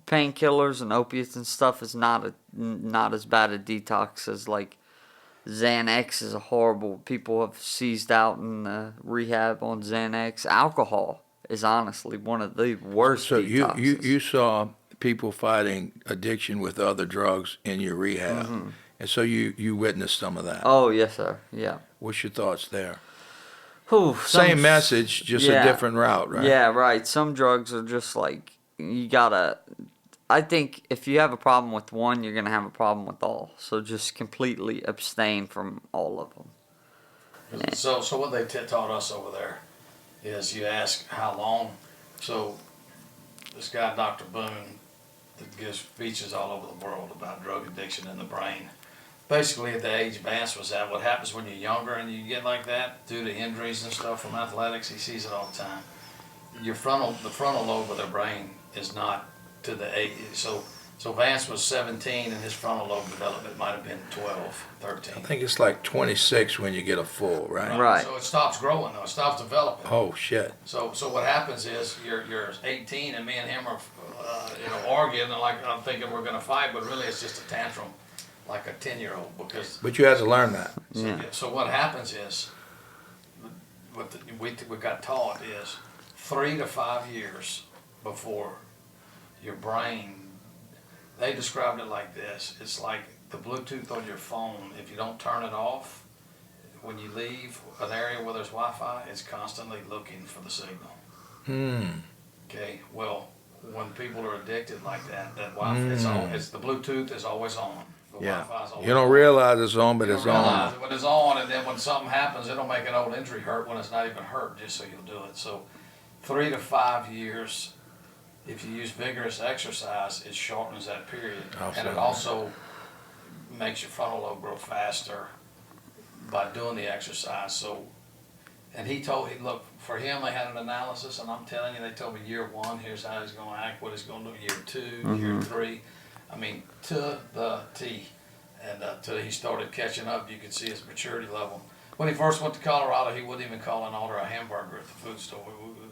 painkillers and opiates and stuff is not as bad a detox as like Xanax is a horrible. People have seized out in rehab on Xanax. Alcohol is honestly one of the worst. So detoxes. you saw people fighting addiction with other drugs in your rehab, and so you witnessed some of that. Oh yes, sir. Yeah. What's your thoughts there? Whew, Same message, just a different route, right? Yeah, right. Some drugs are just like you gotta. I think if you have a problem with one, you're gonna have a problem with all. So just completely abstain from all of them. So what they taught us over there is you ask how long. So this guy, Dr. Boone, that gives speeches all over the world about drug addiction in the brain. Basically, at the age Vance was at, what happens when you're younger and you get like that due to injuries and stuff from athletics, he sees it all the time. The frontal lobe of their brain is not to the age. So Vance was 17 and his frontal lobe development might have been 12, 13. I think it's like 26 when you get a full, right? Right. So it stops growing though. It stops developing. Oh shit. So what happens is you're 18 and me and him are arguing and like I'm thinking we're gonna fight, but really it's just a tantrum, like a 10-year-old because. But you had to learn that. So what happens is, what we got taught is 3 to 5 years before your brain They described it like this. It's like the Bluetooth on your phone. If you don't turn it off, when you leave an area where there's Wi-Fi, it's constantly looking for the signal. Okay, well, when people are addicted like that, that Wi-Fi, it's the Bluetooth is always on. The Wi-Fi is always You don't on. realize it's on, but You it's don't realize on. it when it's on, and then when something happens, it'll make an old injury hurt when it's not even hurt, just so you'll do it. So 3 to 5 years, if you use vigorous exercise, it shortens that period. And it also makes your frontal lobe grow faster by doing the exercise. So, and look, for him, they had an analysis, and I'm telling you, they told me year 1, here's how he's going to act, what he's going to do year 2, year 3. I mean, to the T. And till he started catching up, you could see his maturity level. When he first went to Colorado, he wouldn't even call an order a hamburger at the food store.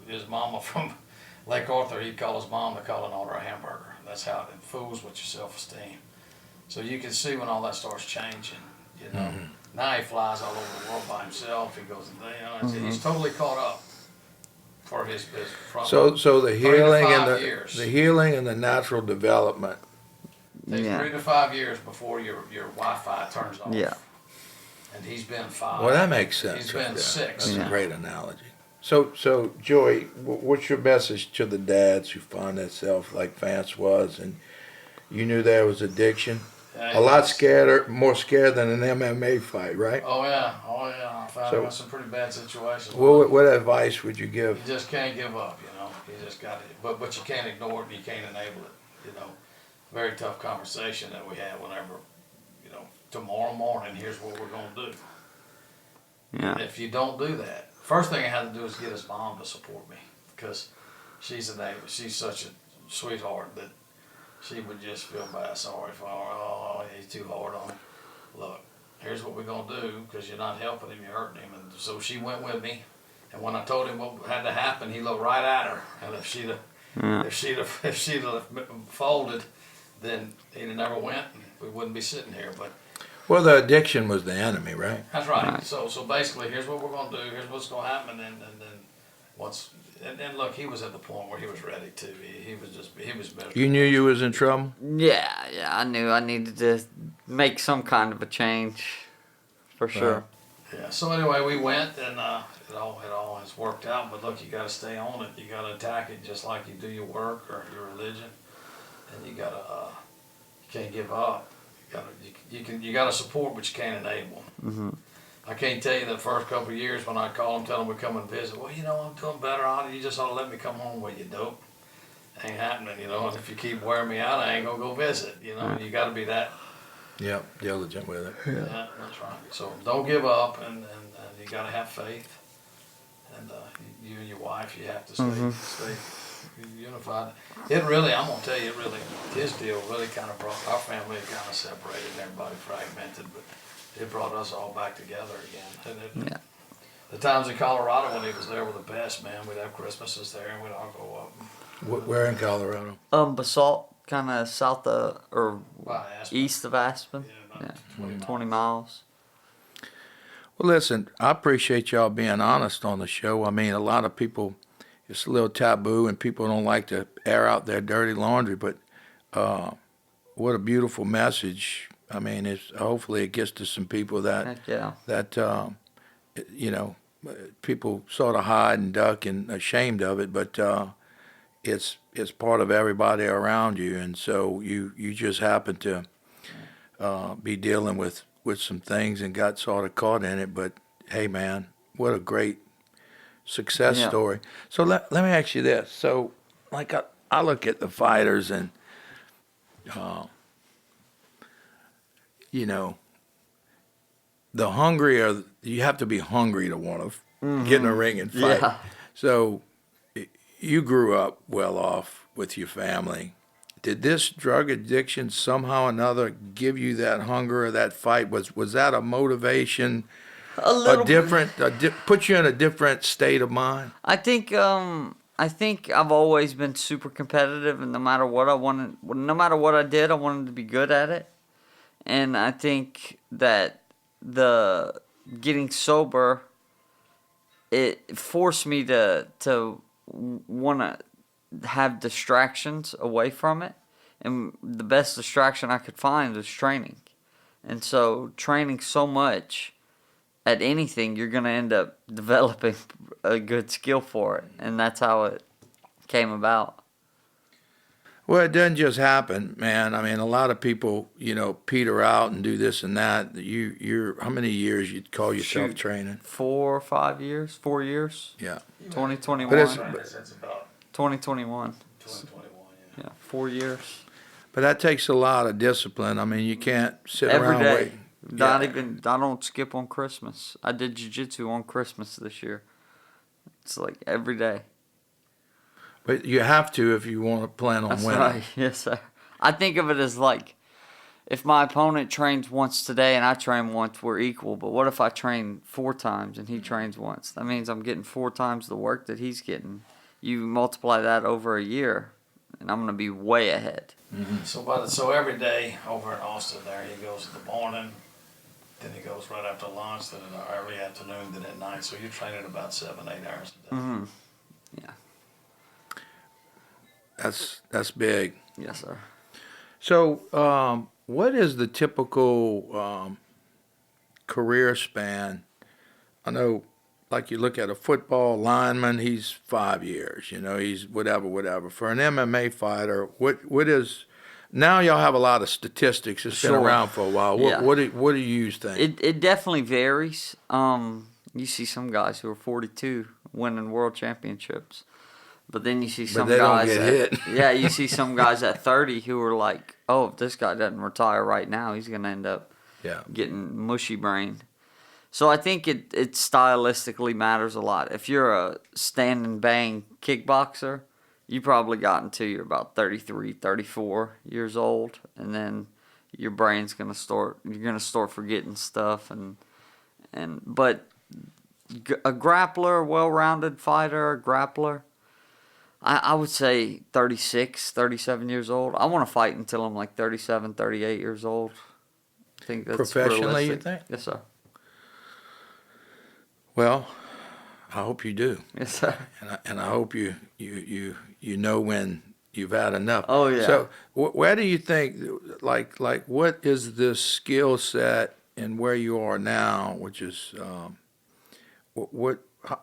His mama from Lake Arthur, he'd call his mom to call an order a hamburger. That's how it fools with your self-esteem. So you can see when all that starts changing, you know. Now he flies all over the world by himself. He goes, he's totally caught up for his front. So the healing and years. the healing and the natural development. Takes 3 to 5 years before your Wi-Fi turns off. Yeah. And he's been 5. Well, that makes sense. He's been 6. That's a great analogy. So Joey, what's your message to the dads who find themselves like Vance was, and you knew there was addiction? A lot more scared than an MMA fight, right? Oh yeah. I found him in some pretty bad situations. What advice would you give? You just can't give up, you know. You just got it, but you can't ignore it and you can't enable it, you know. Very tough conversation that we had whenever, you know, tomorrow morning, here's what we're going to do. Yeah. And if you don't do that, first thing I had to do is get his mom to support me, because she's a neighbor. She's such a sweetheart that she would just feel bad, sorry for, oh, he's too hard on him. Look, here's what we're going to do, because you're not helping him, you're hurting him. And so she went with me, and when I told him what had to happen, he looked right at her. And if she'd have folded, then he'd have never went, and we wouldn't be sitting here. But Well, the addiction was the enemy, right? that's right. So basically, here's what we're going to do. Here's what's going to happen, and then once. And look, he was at the point where he was ready to. He was miserable. You knew you was in trouble? Yeah, I knew I needed to make some kind of a change, for sure. Yeah. So anyway, we went, and it all has worked out. But look, you got to stay on it. You got to attack it just like you do your work or your religion, and you can't give up. You got to support, but you can't enable. Mm-hmm. I can't tell you the first couple of years when I call them, tell them we come and visit. Well, you know, I'm doing better. You just ought to let me come home with you, dope. Ain't happening, you know. And if you keep wearing me out, I ain't gonna go visit. You know, you got to be that. Yeah, diligent with it. Yeah, that's right. So don't give up, and you got to have faith. And you and your wife, you have to stay unified. It really, I'm gonna tell you, his deal really kind of brought our family kind of separated and everybody fragmented, but it brought us all back together again. And the times in Colorado when he was there were the best, man. We'd have Christmases there, and we'd all go up. Where in Colorado? Basalt, kind of south of, or east of Aspen. Yeah, about 20 miles. Well, listen, I appreciate y'all being honest on the show. I mean, a lot of people, it's a little taboo, and people don't like to air out their dirty laundry, but what a beautiful message. I mean, hopefully it gets to some people that you know, people sort of hide and duck and ashamed of it, but it's part of everybody around you, and so you just happen to be dealing with some things and got sort of caught in it. But hey, man, what a great success story. So let me ask you this. So, like, I look at the fighters and you know, the hungrier, you have to be hungry to want to get in a ring and fight. Yeah. So you grew up well off with your family. Did this drug addiction somehow or another give you that hunger or that fight? Was that a motivation? A little Put you in a different state of mind? I think I've always been super competitive, and no matter what I did, I wanted to be good at it. And I think that the getting sober, it forced me to want to have distractions away from it. And the best distraction I could find was training. And so training so much at anything, you're going to end up developing a good skill for it. And that's how it came about. Well, it doesn't just happen, man. I mean, a lot of people, peter out and do this and that. You're how many years you call yourself training? 4 or 5 years, 4 years. Yeah. 2021. That's about 2021. 2021, Yeah, 4 years. But that takes a lot of discipline. I mean, you can't sit Every around day. waiting. Not Yeah. even. I don't skip on Christmas. I did jiu-jitsu on Christmas this year. It's like every day. But you have to if you want to plan on That's winning. right. Yes, sir. I think of it as like, if my opponent trains once today and I train once, we're equal. But what if I train 4 times and he trains once? That means I'm getting 4 times the work that he's getting. You multiply that over a year, and I'm going to be way ahead. Mm-hmm. So every day over in Austin there, he goes in the morning, then he goes right after lunch, then in the early afternoon, then at night. So you're training about 7-8 hours a day. Mm-hmm. Yeah. That's big. Yes, sir. So, what is the typical career span? I know, like you look at a football lineman, he's 5 years. He's whatever. For an MMA fighter, what is? Now y'all have a lot of statistics. It's been Sure. around for a while. Yeah. What do you think? It definitely varies. You see some guys who are 42 winning world championships. But then you see some they don't guys get hit. Yeah, you see some guys at 30 who are like, oh, if this guy doesn't retire right now, he's going to end up getting mushy brain. So I think it stylistically matters a lot. If you're a stand and bang kickboxer, you probably got until you're about 33, 34 years old, and then your brain's going to start forgetting stuff but a grappler, well-rounded fighter, a grappler, I would say 36, 37 years old. I want to fight until I'm like 37, 38 years old. I think that's Professionally, realistic. you think? Yes, sir. Well, I hope you do. Yes, sir. And I hope you know when you've had enough. Oh, yeah. So where do you think, like what is the skill set and where you are now, which is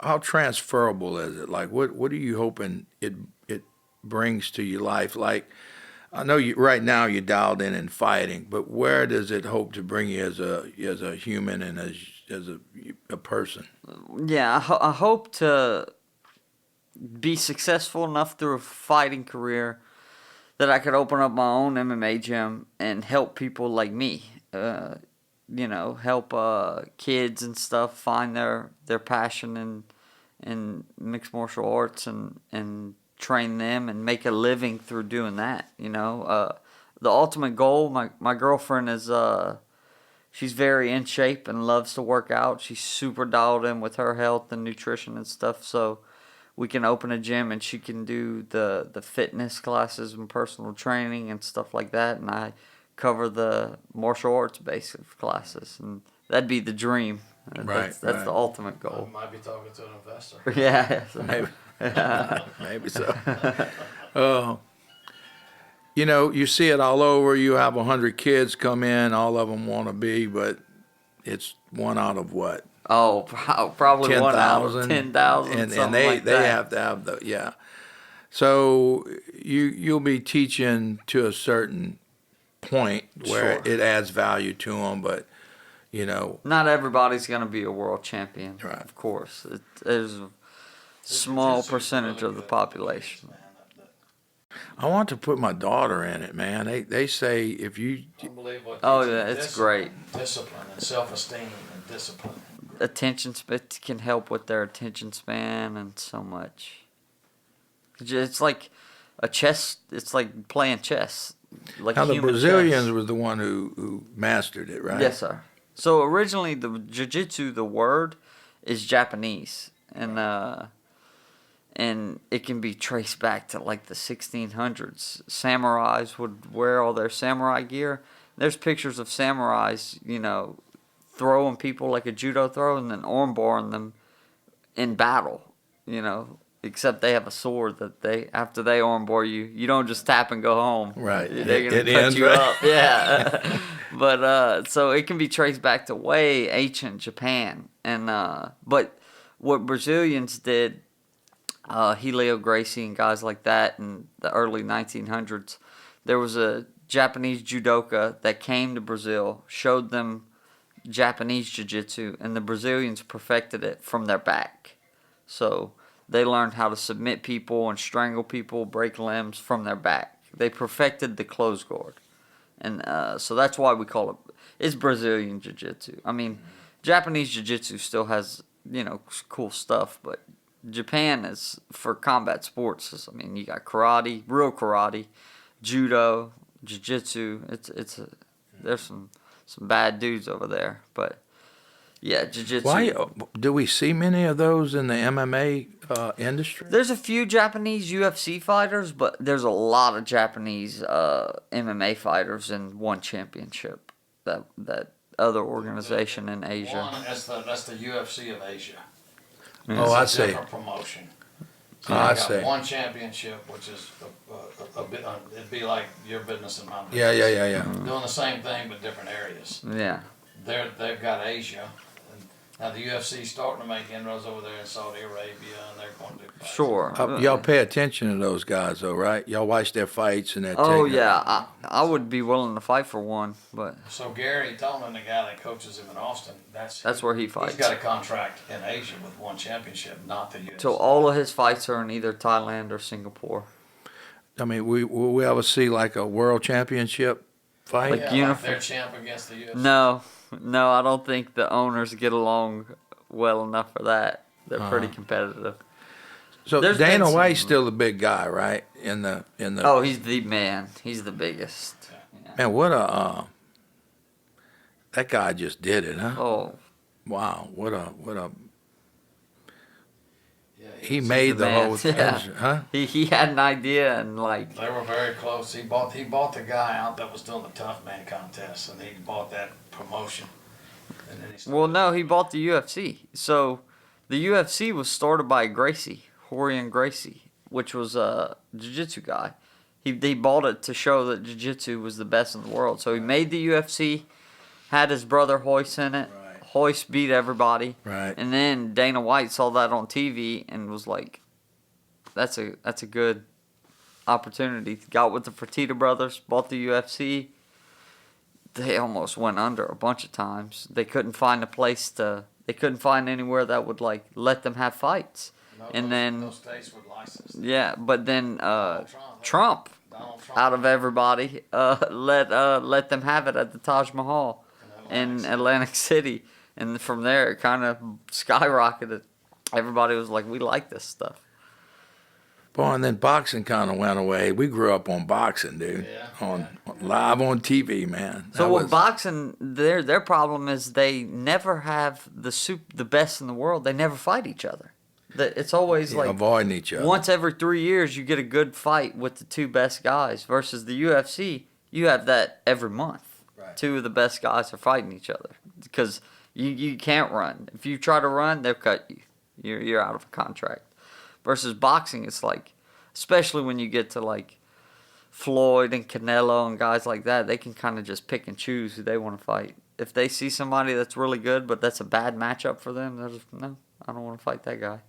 how transferable is it? Like what are you hoping it brings to your life? Like I know right now you're dialed in fighting, but where does it hope to bring you as a human and as a person? Yeah, I hope to be successful enough through a fighting career that I could open up my own MMA gym and help people like me. Help kids and stuff find their passion in mixed martial arts and train them and make a living through doing that. The ultimate goal, my girlfriend is she's very in shape and loves to work out. She's super dialed in with her health and nutrition and stuff. So we can open a gym and she can do the fitness classes and personal training and stuff like that. And I cover the martial arts basic classes. And that'd be the dream. That's the ultimate goal. I might be talking to an investor. Yeah. Maybe. Maybe so. You see it all over. You have 100 kids come in, all of them want to be, but it's one out of what? Oh, probably 10,000. 1 out of 10,000. And they have to have the, yeah. So you'll be teaching to a certain point where it adds value to them, but, not everybody's going to be a world champion, right. Of course. There's a small percentage of the population. I want to put my daughter in it, man. They say if you... Unbelievable. It's great. Discipline and self-esteem and discipline. It can help with their attention span and so much. It's like a chess. It's like playing chess. Like now the human Brazilians chess. was the one who mastered it, right? Yes, sir. So originally the jiu-jitsu, the word, is Japanese, and it can be traced back to like the 1600s. Samurais would wear all their samurai gear. There's pictures of samurais, throwing people like a judo throw and then armbarring them in battle. except they have a sword that after they armbar you, you don't just tap and go home. Right. They're gonna It cut ends, you right? up. Yeah. But so it can be traced back to way ancient Japan, and but what Brazilians did, Helio Gracie and guys like that in the early 1900s, there was a Japanese judoka that came to Brazil, showed them Japanese jiu-jitsu, and the Brazilians perfected it from their back. So they learned how to submit people and strangle people, break limbs from their back. They perfected the close guard. And so that's why we call it's Brazilian jiu-jitsu. I mean, Japanese jiu-jitsu still has, cool stuff, but Japan is, for combat sports, you got karate, real karate, judo, jiu-jitsu. There's some bad dudes over there, but yeah, jiu-jitsu. Why do we see many of those in the MMA industry? There's a few Japanese UFC fighters, but there's a lot of Japanese MMA fighters in one championship. That other organization in Asia. That's the UFC of Asia. Oh, I see. Different promotion. So I you got see. one championship, which is a bit. It'd be like your business and my business. Yeah. Doing the same thing but different areas. Yeah. They've got Asia. And now the UFC's starting to make inroads over there in Saudi Arabia, and they're going to do fights. Sure. Y'all pay attention to those guys, though, right? Y'all watch their fights and their Oh technique. yeah, I would be willing to fight for one, but So Gary Tolman, the guy that coaches him in Austin, that's where he fights. He's got a contract in Asia with one championship, not the UFC. So all of his fights are in either Thailand or Singapore. I mean, will we ever see like a world championship fight? yeah, like their champ against the UFC. No, I don't think the owners get along well enough for that. They're pretty competitive. So There's Dana been some- White's still the big guy, right? Oh, he's the man. He's the biggest. Man, what a that guy just did it, huh? Oh, Wow, what a Yeah, he was- made the the man. whole thing, Yeah. huh? he had an idea and like They were very close. He bought the guy out that was doing the tough man contest, and he bought that promotion. And then he well, no, he bought the UFC. So the UFC was started by Rorion Gracie, which was a jiu-jitsu guy. He bought it to show that jiu-jitsu was the best in the world. So he made the UFC, had his brother Hoist in it. Right. Hoist beat everybody. Right. And then Dana White saw that on TV and was like, that's a good opportunity. Got with the Fertitta brothers, bought the UFC. They almost went under a bunch of times. They couldn't find they couldn't find anywhere that would like let them have fights. And then those states would license. yeah, but then Donald Trump Trump out of everybody let them have it at the Taj Mahal in Atlantic City, and from there it kind of skyrocketed. Everybody was like, we like this stuff. Boy, and then boxing kind of went away. We grew up on boxing, dude. Yeah, On live on TV, man. So That with was- boxing, their problem is they never have the best in the world. They never fight each other. It's always like avoiding each other. once every 3 years you get a good fight with the two best guys. Versus the UFC, you have that every month. Right. Two of the best guys are fighting each other because you can't run. If you try to run, they'll cut you. You're out of a contract. Versus boxing, it's like, especially when you get to like Floyd and Canelo and guys like that, they can kind of just pick and choose who they want to fight. If they see somebody that's really good, but that's a bad matchup for them, they're just, no, I don't want to fight that guy.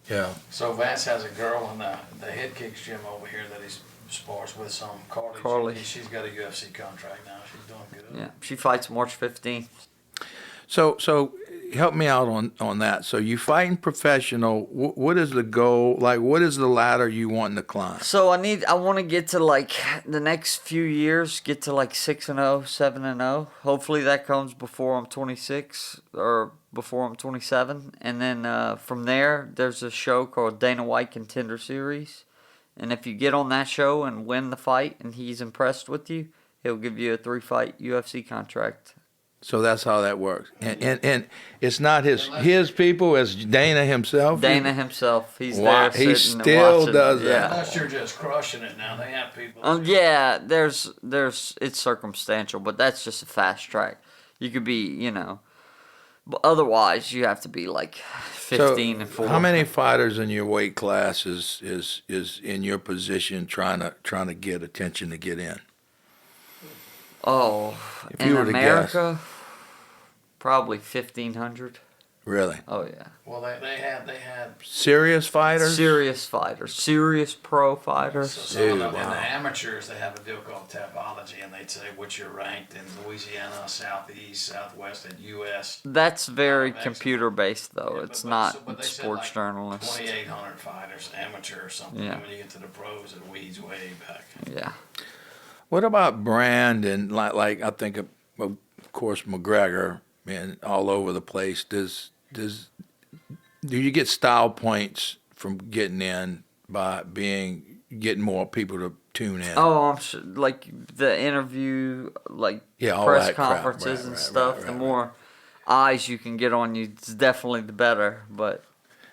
Yeah. So Vance has a girl in the head kicks gym over here that he spars with some. Carly. She's got a UFC contract now. She's doing good. Yeah, she fights March 15th. So help me out on that. So you fighting professional. What is the goal? Like, what is the ladder you want to climb? So I want to get to like the next few years, get to like 6-0, 7-0. Hopefully that comes before I'm 26 or before I'm 27. And then from there, there's a show called Dana White Contender Series. And if you get on that show and win the fight and he's impressed with you, he'll give you a 3-fight UFC contract. So that's how that works. And it's not his people, it's Dana himself. Dana himself, he's Wow, there he sitting and still watching. does that. Yeah. Unless you're just crushing it now. They have people. Yeah, it's circumstantial, but that's just a fast track. You could be, But otherwise, you have to be like 15 and 4. How many fighters in your weight class is in your position trying to get attention to get in? Oh, If in you were to America, probably 1,500. Really? Oh yeah. Well, they had Serious fighters? Serious fighters, serious pro fighters. So some of them, Dude, in wow. the amateurs, they have a deal called tapology, and they'd say what you're ranked in Louisiana, Southeast, Southwest, and U.S. That's very Excellent. computer based though. Yeah, it's but not they said sports like journalists. 2,800 fighters, amateur or something. Yeah. And when you get to the pros, it weeds way back. Yeah. What about brand and like I think of course McGregor and all over the place. Do you get style points from getting in by getting more people to tune in? Oh, I'm sure. Like the interview, like Yeah, all press that crap. conferences Right, and right, stuff. right, The right, more eyes you can get on you, it's definitely the better. But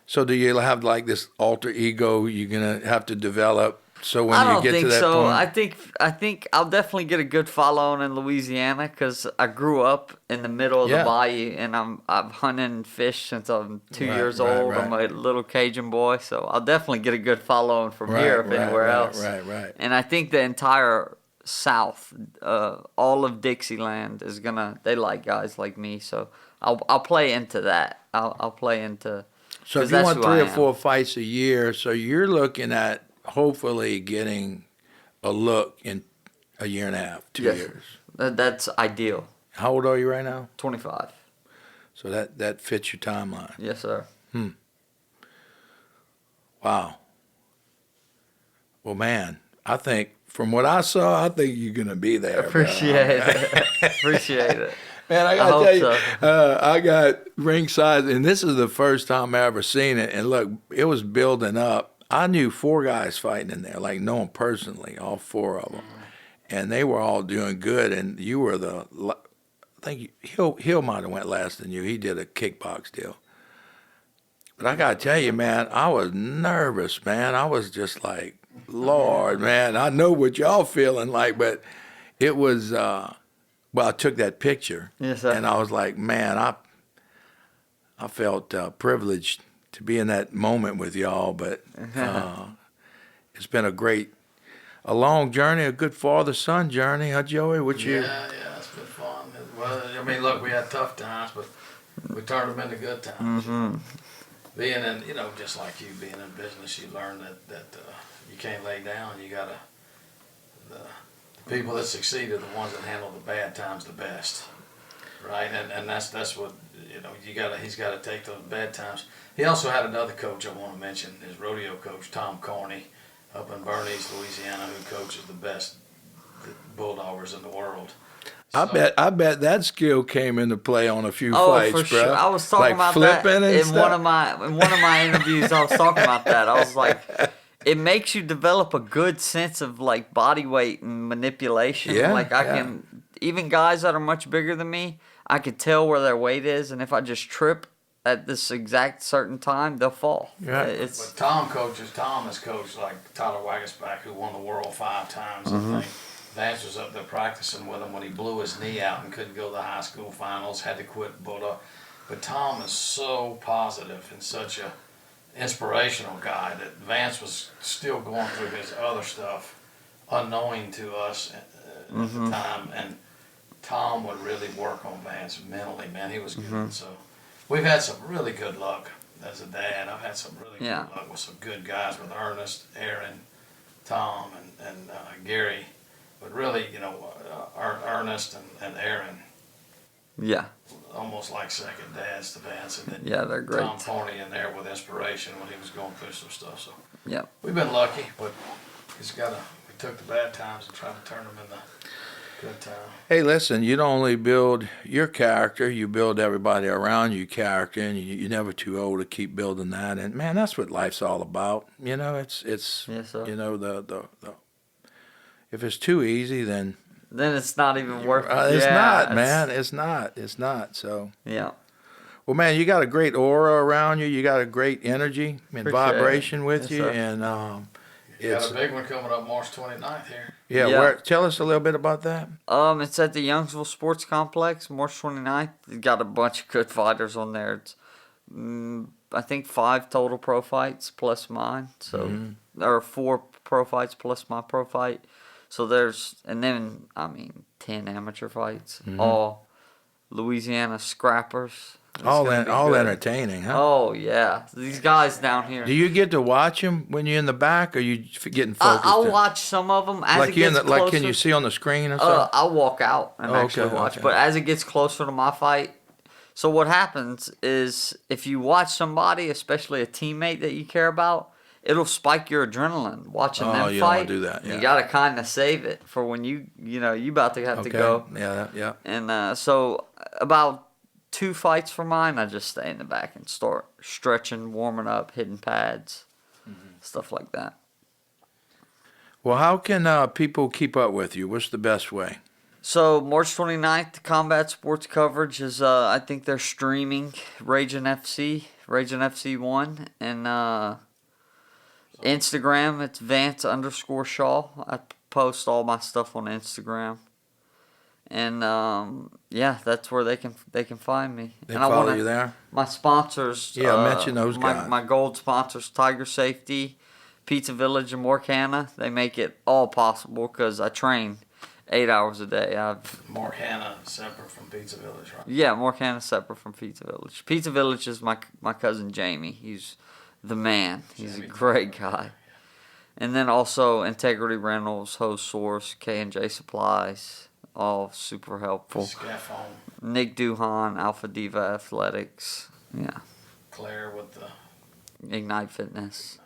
So do you have like this alter ego you're gonna have to develop? So when I you don't get think to that so. point, I think I'll definitely get a good following in Louisiana because I grew up in the middle of Yeah. the bayou and I've hunted and fished since I'm 2 Right, years right, old. right. I'm a little Cajun boy, so I'll definitely get a good following from here if anywhere else. Right. And I think the entire South, all of Dixieland is they like guys like me, so I'll play into that. I'll play into. So 'cause if you that's want who 3 I or am. 4 fights a year, so you're looking at hopefully getting a look in a year and a half, 2 Yes. years. That's ideal. How old are you right now? 25. So that fits your timeline. Yes, sir. Wow. Well, man, I think from what I saw, I think you're gonna be there. bro. Appreciate it. Appreciate it. Man, I I gotta hope tell you, so. I got ringside, and this is the first time I ever seen it. And look, it was building up. I knew 4 guys fighting in there, like know them personally, all 4 of them, and they were all doing good. And you were I think Hill might have went last than you. He did a kickbox deal. But I gotta tell you, man, I was nervous, man. I was just like, Lord, man, I know what y'all feeling like, but it was. Well, I took that picture, Yes, sir. and I was like, man, I felt privileged to be in that moment with y'all. But it's been a long journey, a good father-son journey, huh, Joey? What you? Yeah, it's been fun. Well, I mean, look, we had tough times, but we turned them into good times. Mm-hmm. Being in, just like you, being in business, you learn that you can't lay down. You gotta. The people that succeed are the ones that handle the bad times the best, right? And that's what he's got to take those bad times. He also had another coach I want to mention, his rodeo coach Tom Carney, up in Bernice, Louisiana, who coaches the best bulldoggers in the world. I bet that skill came into play on a few Oh, fights, for bro. sure. I was talking like about flipping that and in stuff. one of my interviews. I was talking about that. I was like, it makes you develop a good sense of like body weight and manipulation. Yeah, like I can, even guys that are much bigger than me, I could tell where their weight is, and if I just trip at this exact certain time, they'll fall. Yeah. But Tom has coached like Tyler Wagasback, who won the world 5 times, I think. Vance was up there practicing with him when he blew his knee out and couldn't go to the high school finals, had to quit Bulldog. But Tom is so positive and such a inspirational guy that Vance was still going through his other stuff unknowing to us at the time, and Tom would really work on Vance mentally, man. He was good. So we've had some really good luck as a dad. I've had some really good luck with some good guys, with Ernest, Aaron, Tom, and Gary. But really, Ernest and Aaron, Yeah. almost like second dads to Vance, and then Yeah, they're great. Tom Carney in there with inspiration when he was going through some stuff. So Yeah. we've been lucky, but we took the bad times and tried to turn them into good times. Hey, listen, you don't only build your character, you build everybody around you character, and you're never too old to keep building that. And man, that's what life's all about. It's Yes, sir. the if it's too easy, then it's not even worth it. it's Yeah, not, man. It's not. So, Yeah. well, man, you got a great aura around you. You got a great energy and Appreciate vibration it. with Yes, you, sir. and it's got a big one coming up March 29th here. yeah. Yeah. Tell us a little bit about that. It's at the Youngsville Sports Complex, March 29th. It's got a bunch of good fighters on there. It's, I think 5 total pro fights plus mine. So, or 4 pro fights plus my pro fight. So and then, 10 amateur fights. All Louisiana scrappers. It's All gonna be all good. entertaining, huh? Oh, yeah. These guys down here. Do you get to watch them when you're in the back, or you getting focused? I'll watch some of them as it gets closer. Like, can you see on the screen or something? I'll walk out and actually watch. Okay. But as it gets closer to my fight, so what happens is if you watch somebody, especially a teammate that you care about, it'll spike your adrenaline watching them you fight. don't do that. Yeah. You gotta kind of save it for when you about to have to go. Yeah. And so about 2 fights for mine, I just stay in the back and start stretching, warming up, hitting pads, stuff like that. Well, how can people keep up with you? What's the best way? So March 29th, the combat sports coverage is, I think they're streaming Raging FC 1, and Instagram, it's Vance_Shaw. I post all my stuff on Instagram. And that's where they can find me. They and follow you there? My sponsors. Yeah, mention those guys. My gold sponsors, Tiger Safety, Pizza Village, and Morcana. They make it all possible because I train 8 hours a day. Morcana separate from Pizza Village, right? Yeah, Morcana separate from Pizza Village. Pizza Village is my cousin Jamie. He's the man. He's a great guy. And then also Integrity Rentals, Hose Source, K&J Supplies. All super helpful. Scaffold. Nick Duhan, Alpha Diva Athletics. Yeah. Claire with the Ignite Fitness.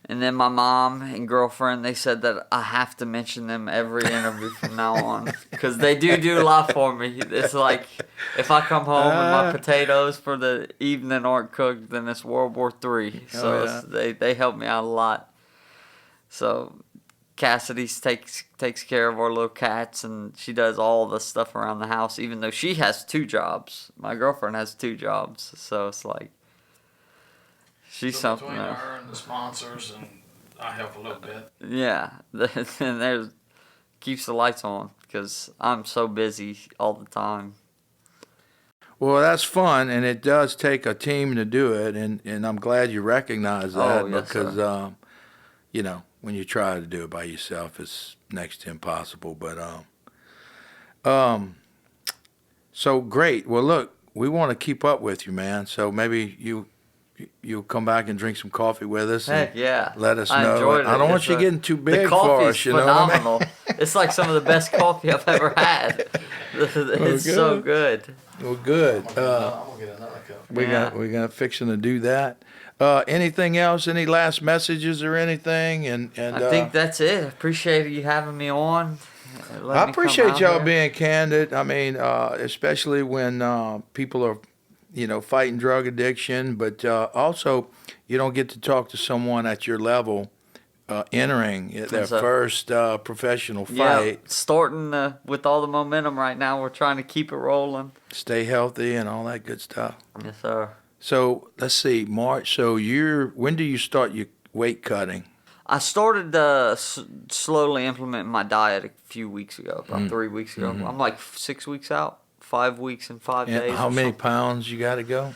And then my mom and girlfriend, they said that I have to mention them every interview from now on. Because they do a lot for me. It's like, if I come home and my potatoes for the evening aren't cooked, then it's World War III. So they help me out a lot. So Cassidy takes care of our little cats, and she does all the stuff around the house, even though she has 2 jobs. My girlfriend has 2 jobs, so it's like she's something between else. her and the sponsors, and I help a little bit. Yeah, and there's keeps the lights on because I'm so busy all the time. Well, that's fun, and it does take a team to do it, and I'm glad you recognize that because when you try to do it by yourself, it's next to impossible. But so great. Well, look, we want to keep up with you, man. So maybe you'll come back and drink some coffee with us. Heck yeah! Let us know. I enjoyed it. I don't want you getting too big for us. You know phenomenal. what I mean? It's like some of the best coffee I've ever had. It's so good. Well, good. I'm gonna get another cup. We got fixing to do that. Anything else? Any last messages or anything? And I think that's it. Appreciate you having me on. I appreciate y'all being candid. I mean, especially when people are, fighting drug addiction, but also you don't get to talk to someone at your level entering their first professional fight. Yeah, starting with all the momentum right now. We're trying to keep it rolling. Stay healthy and all that good stuff. Yes, sir. So let's see, March. So when do you start your weight cutting? I started slowly implementing my diet a few weeks ago, about 3 weeks ago. I'm like 6 weeks out, 5 weeks and 5 days. How many pounds you got to go?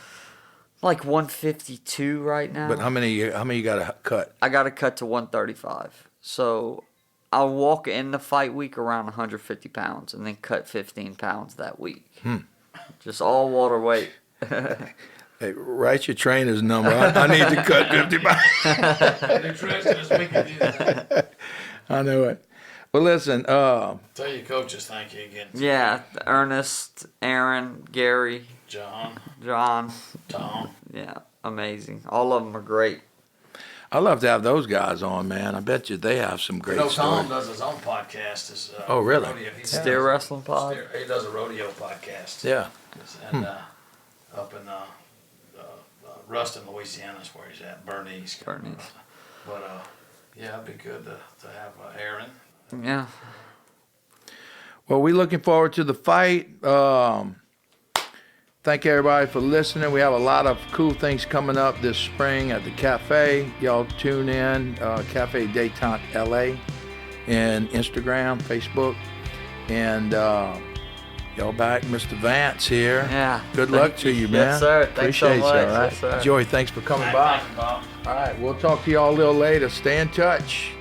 Like 152 right now. But how many you got to cut? I got to cut to 135. So I'll walk in the fight week around 150 pounds and then cut 15 pounds that week. Just all water weight. Hey, write your trainer's number. I need to cut 50 pounds. I know it. Well, listen. Tell your coaches thank you again. Yeah, Ernest, Aaron, Gary, John, Tom. Yeah, amazing. All of them are great. I love to have those guys on, man. I bet you they have some great stories. Tom does his own podcast. Oh, really? Steer Wrestling Pod? He does a rodeo podcast. Yeah. And up in Ruston, Louisiana is where he's at. Bernice. But it'd be good to have Aaron. Yeah. Well, we're looking forward to the fight. thank everybody for listening. We have a lot of cool things coming up this spring at the cafe. Y'all tune in, Cafe Detente LA, and Instagram, Facebook. And y'all back, Mr. Vance here. Yeah. Good luck to you, man. Yes, sir. Thanks so Appreciate much. you, all right? Yes, sir. Joey, thanks for coming by. Thank you, Bob. All right, we'll talk to y'all a little later. Stay in touch.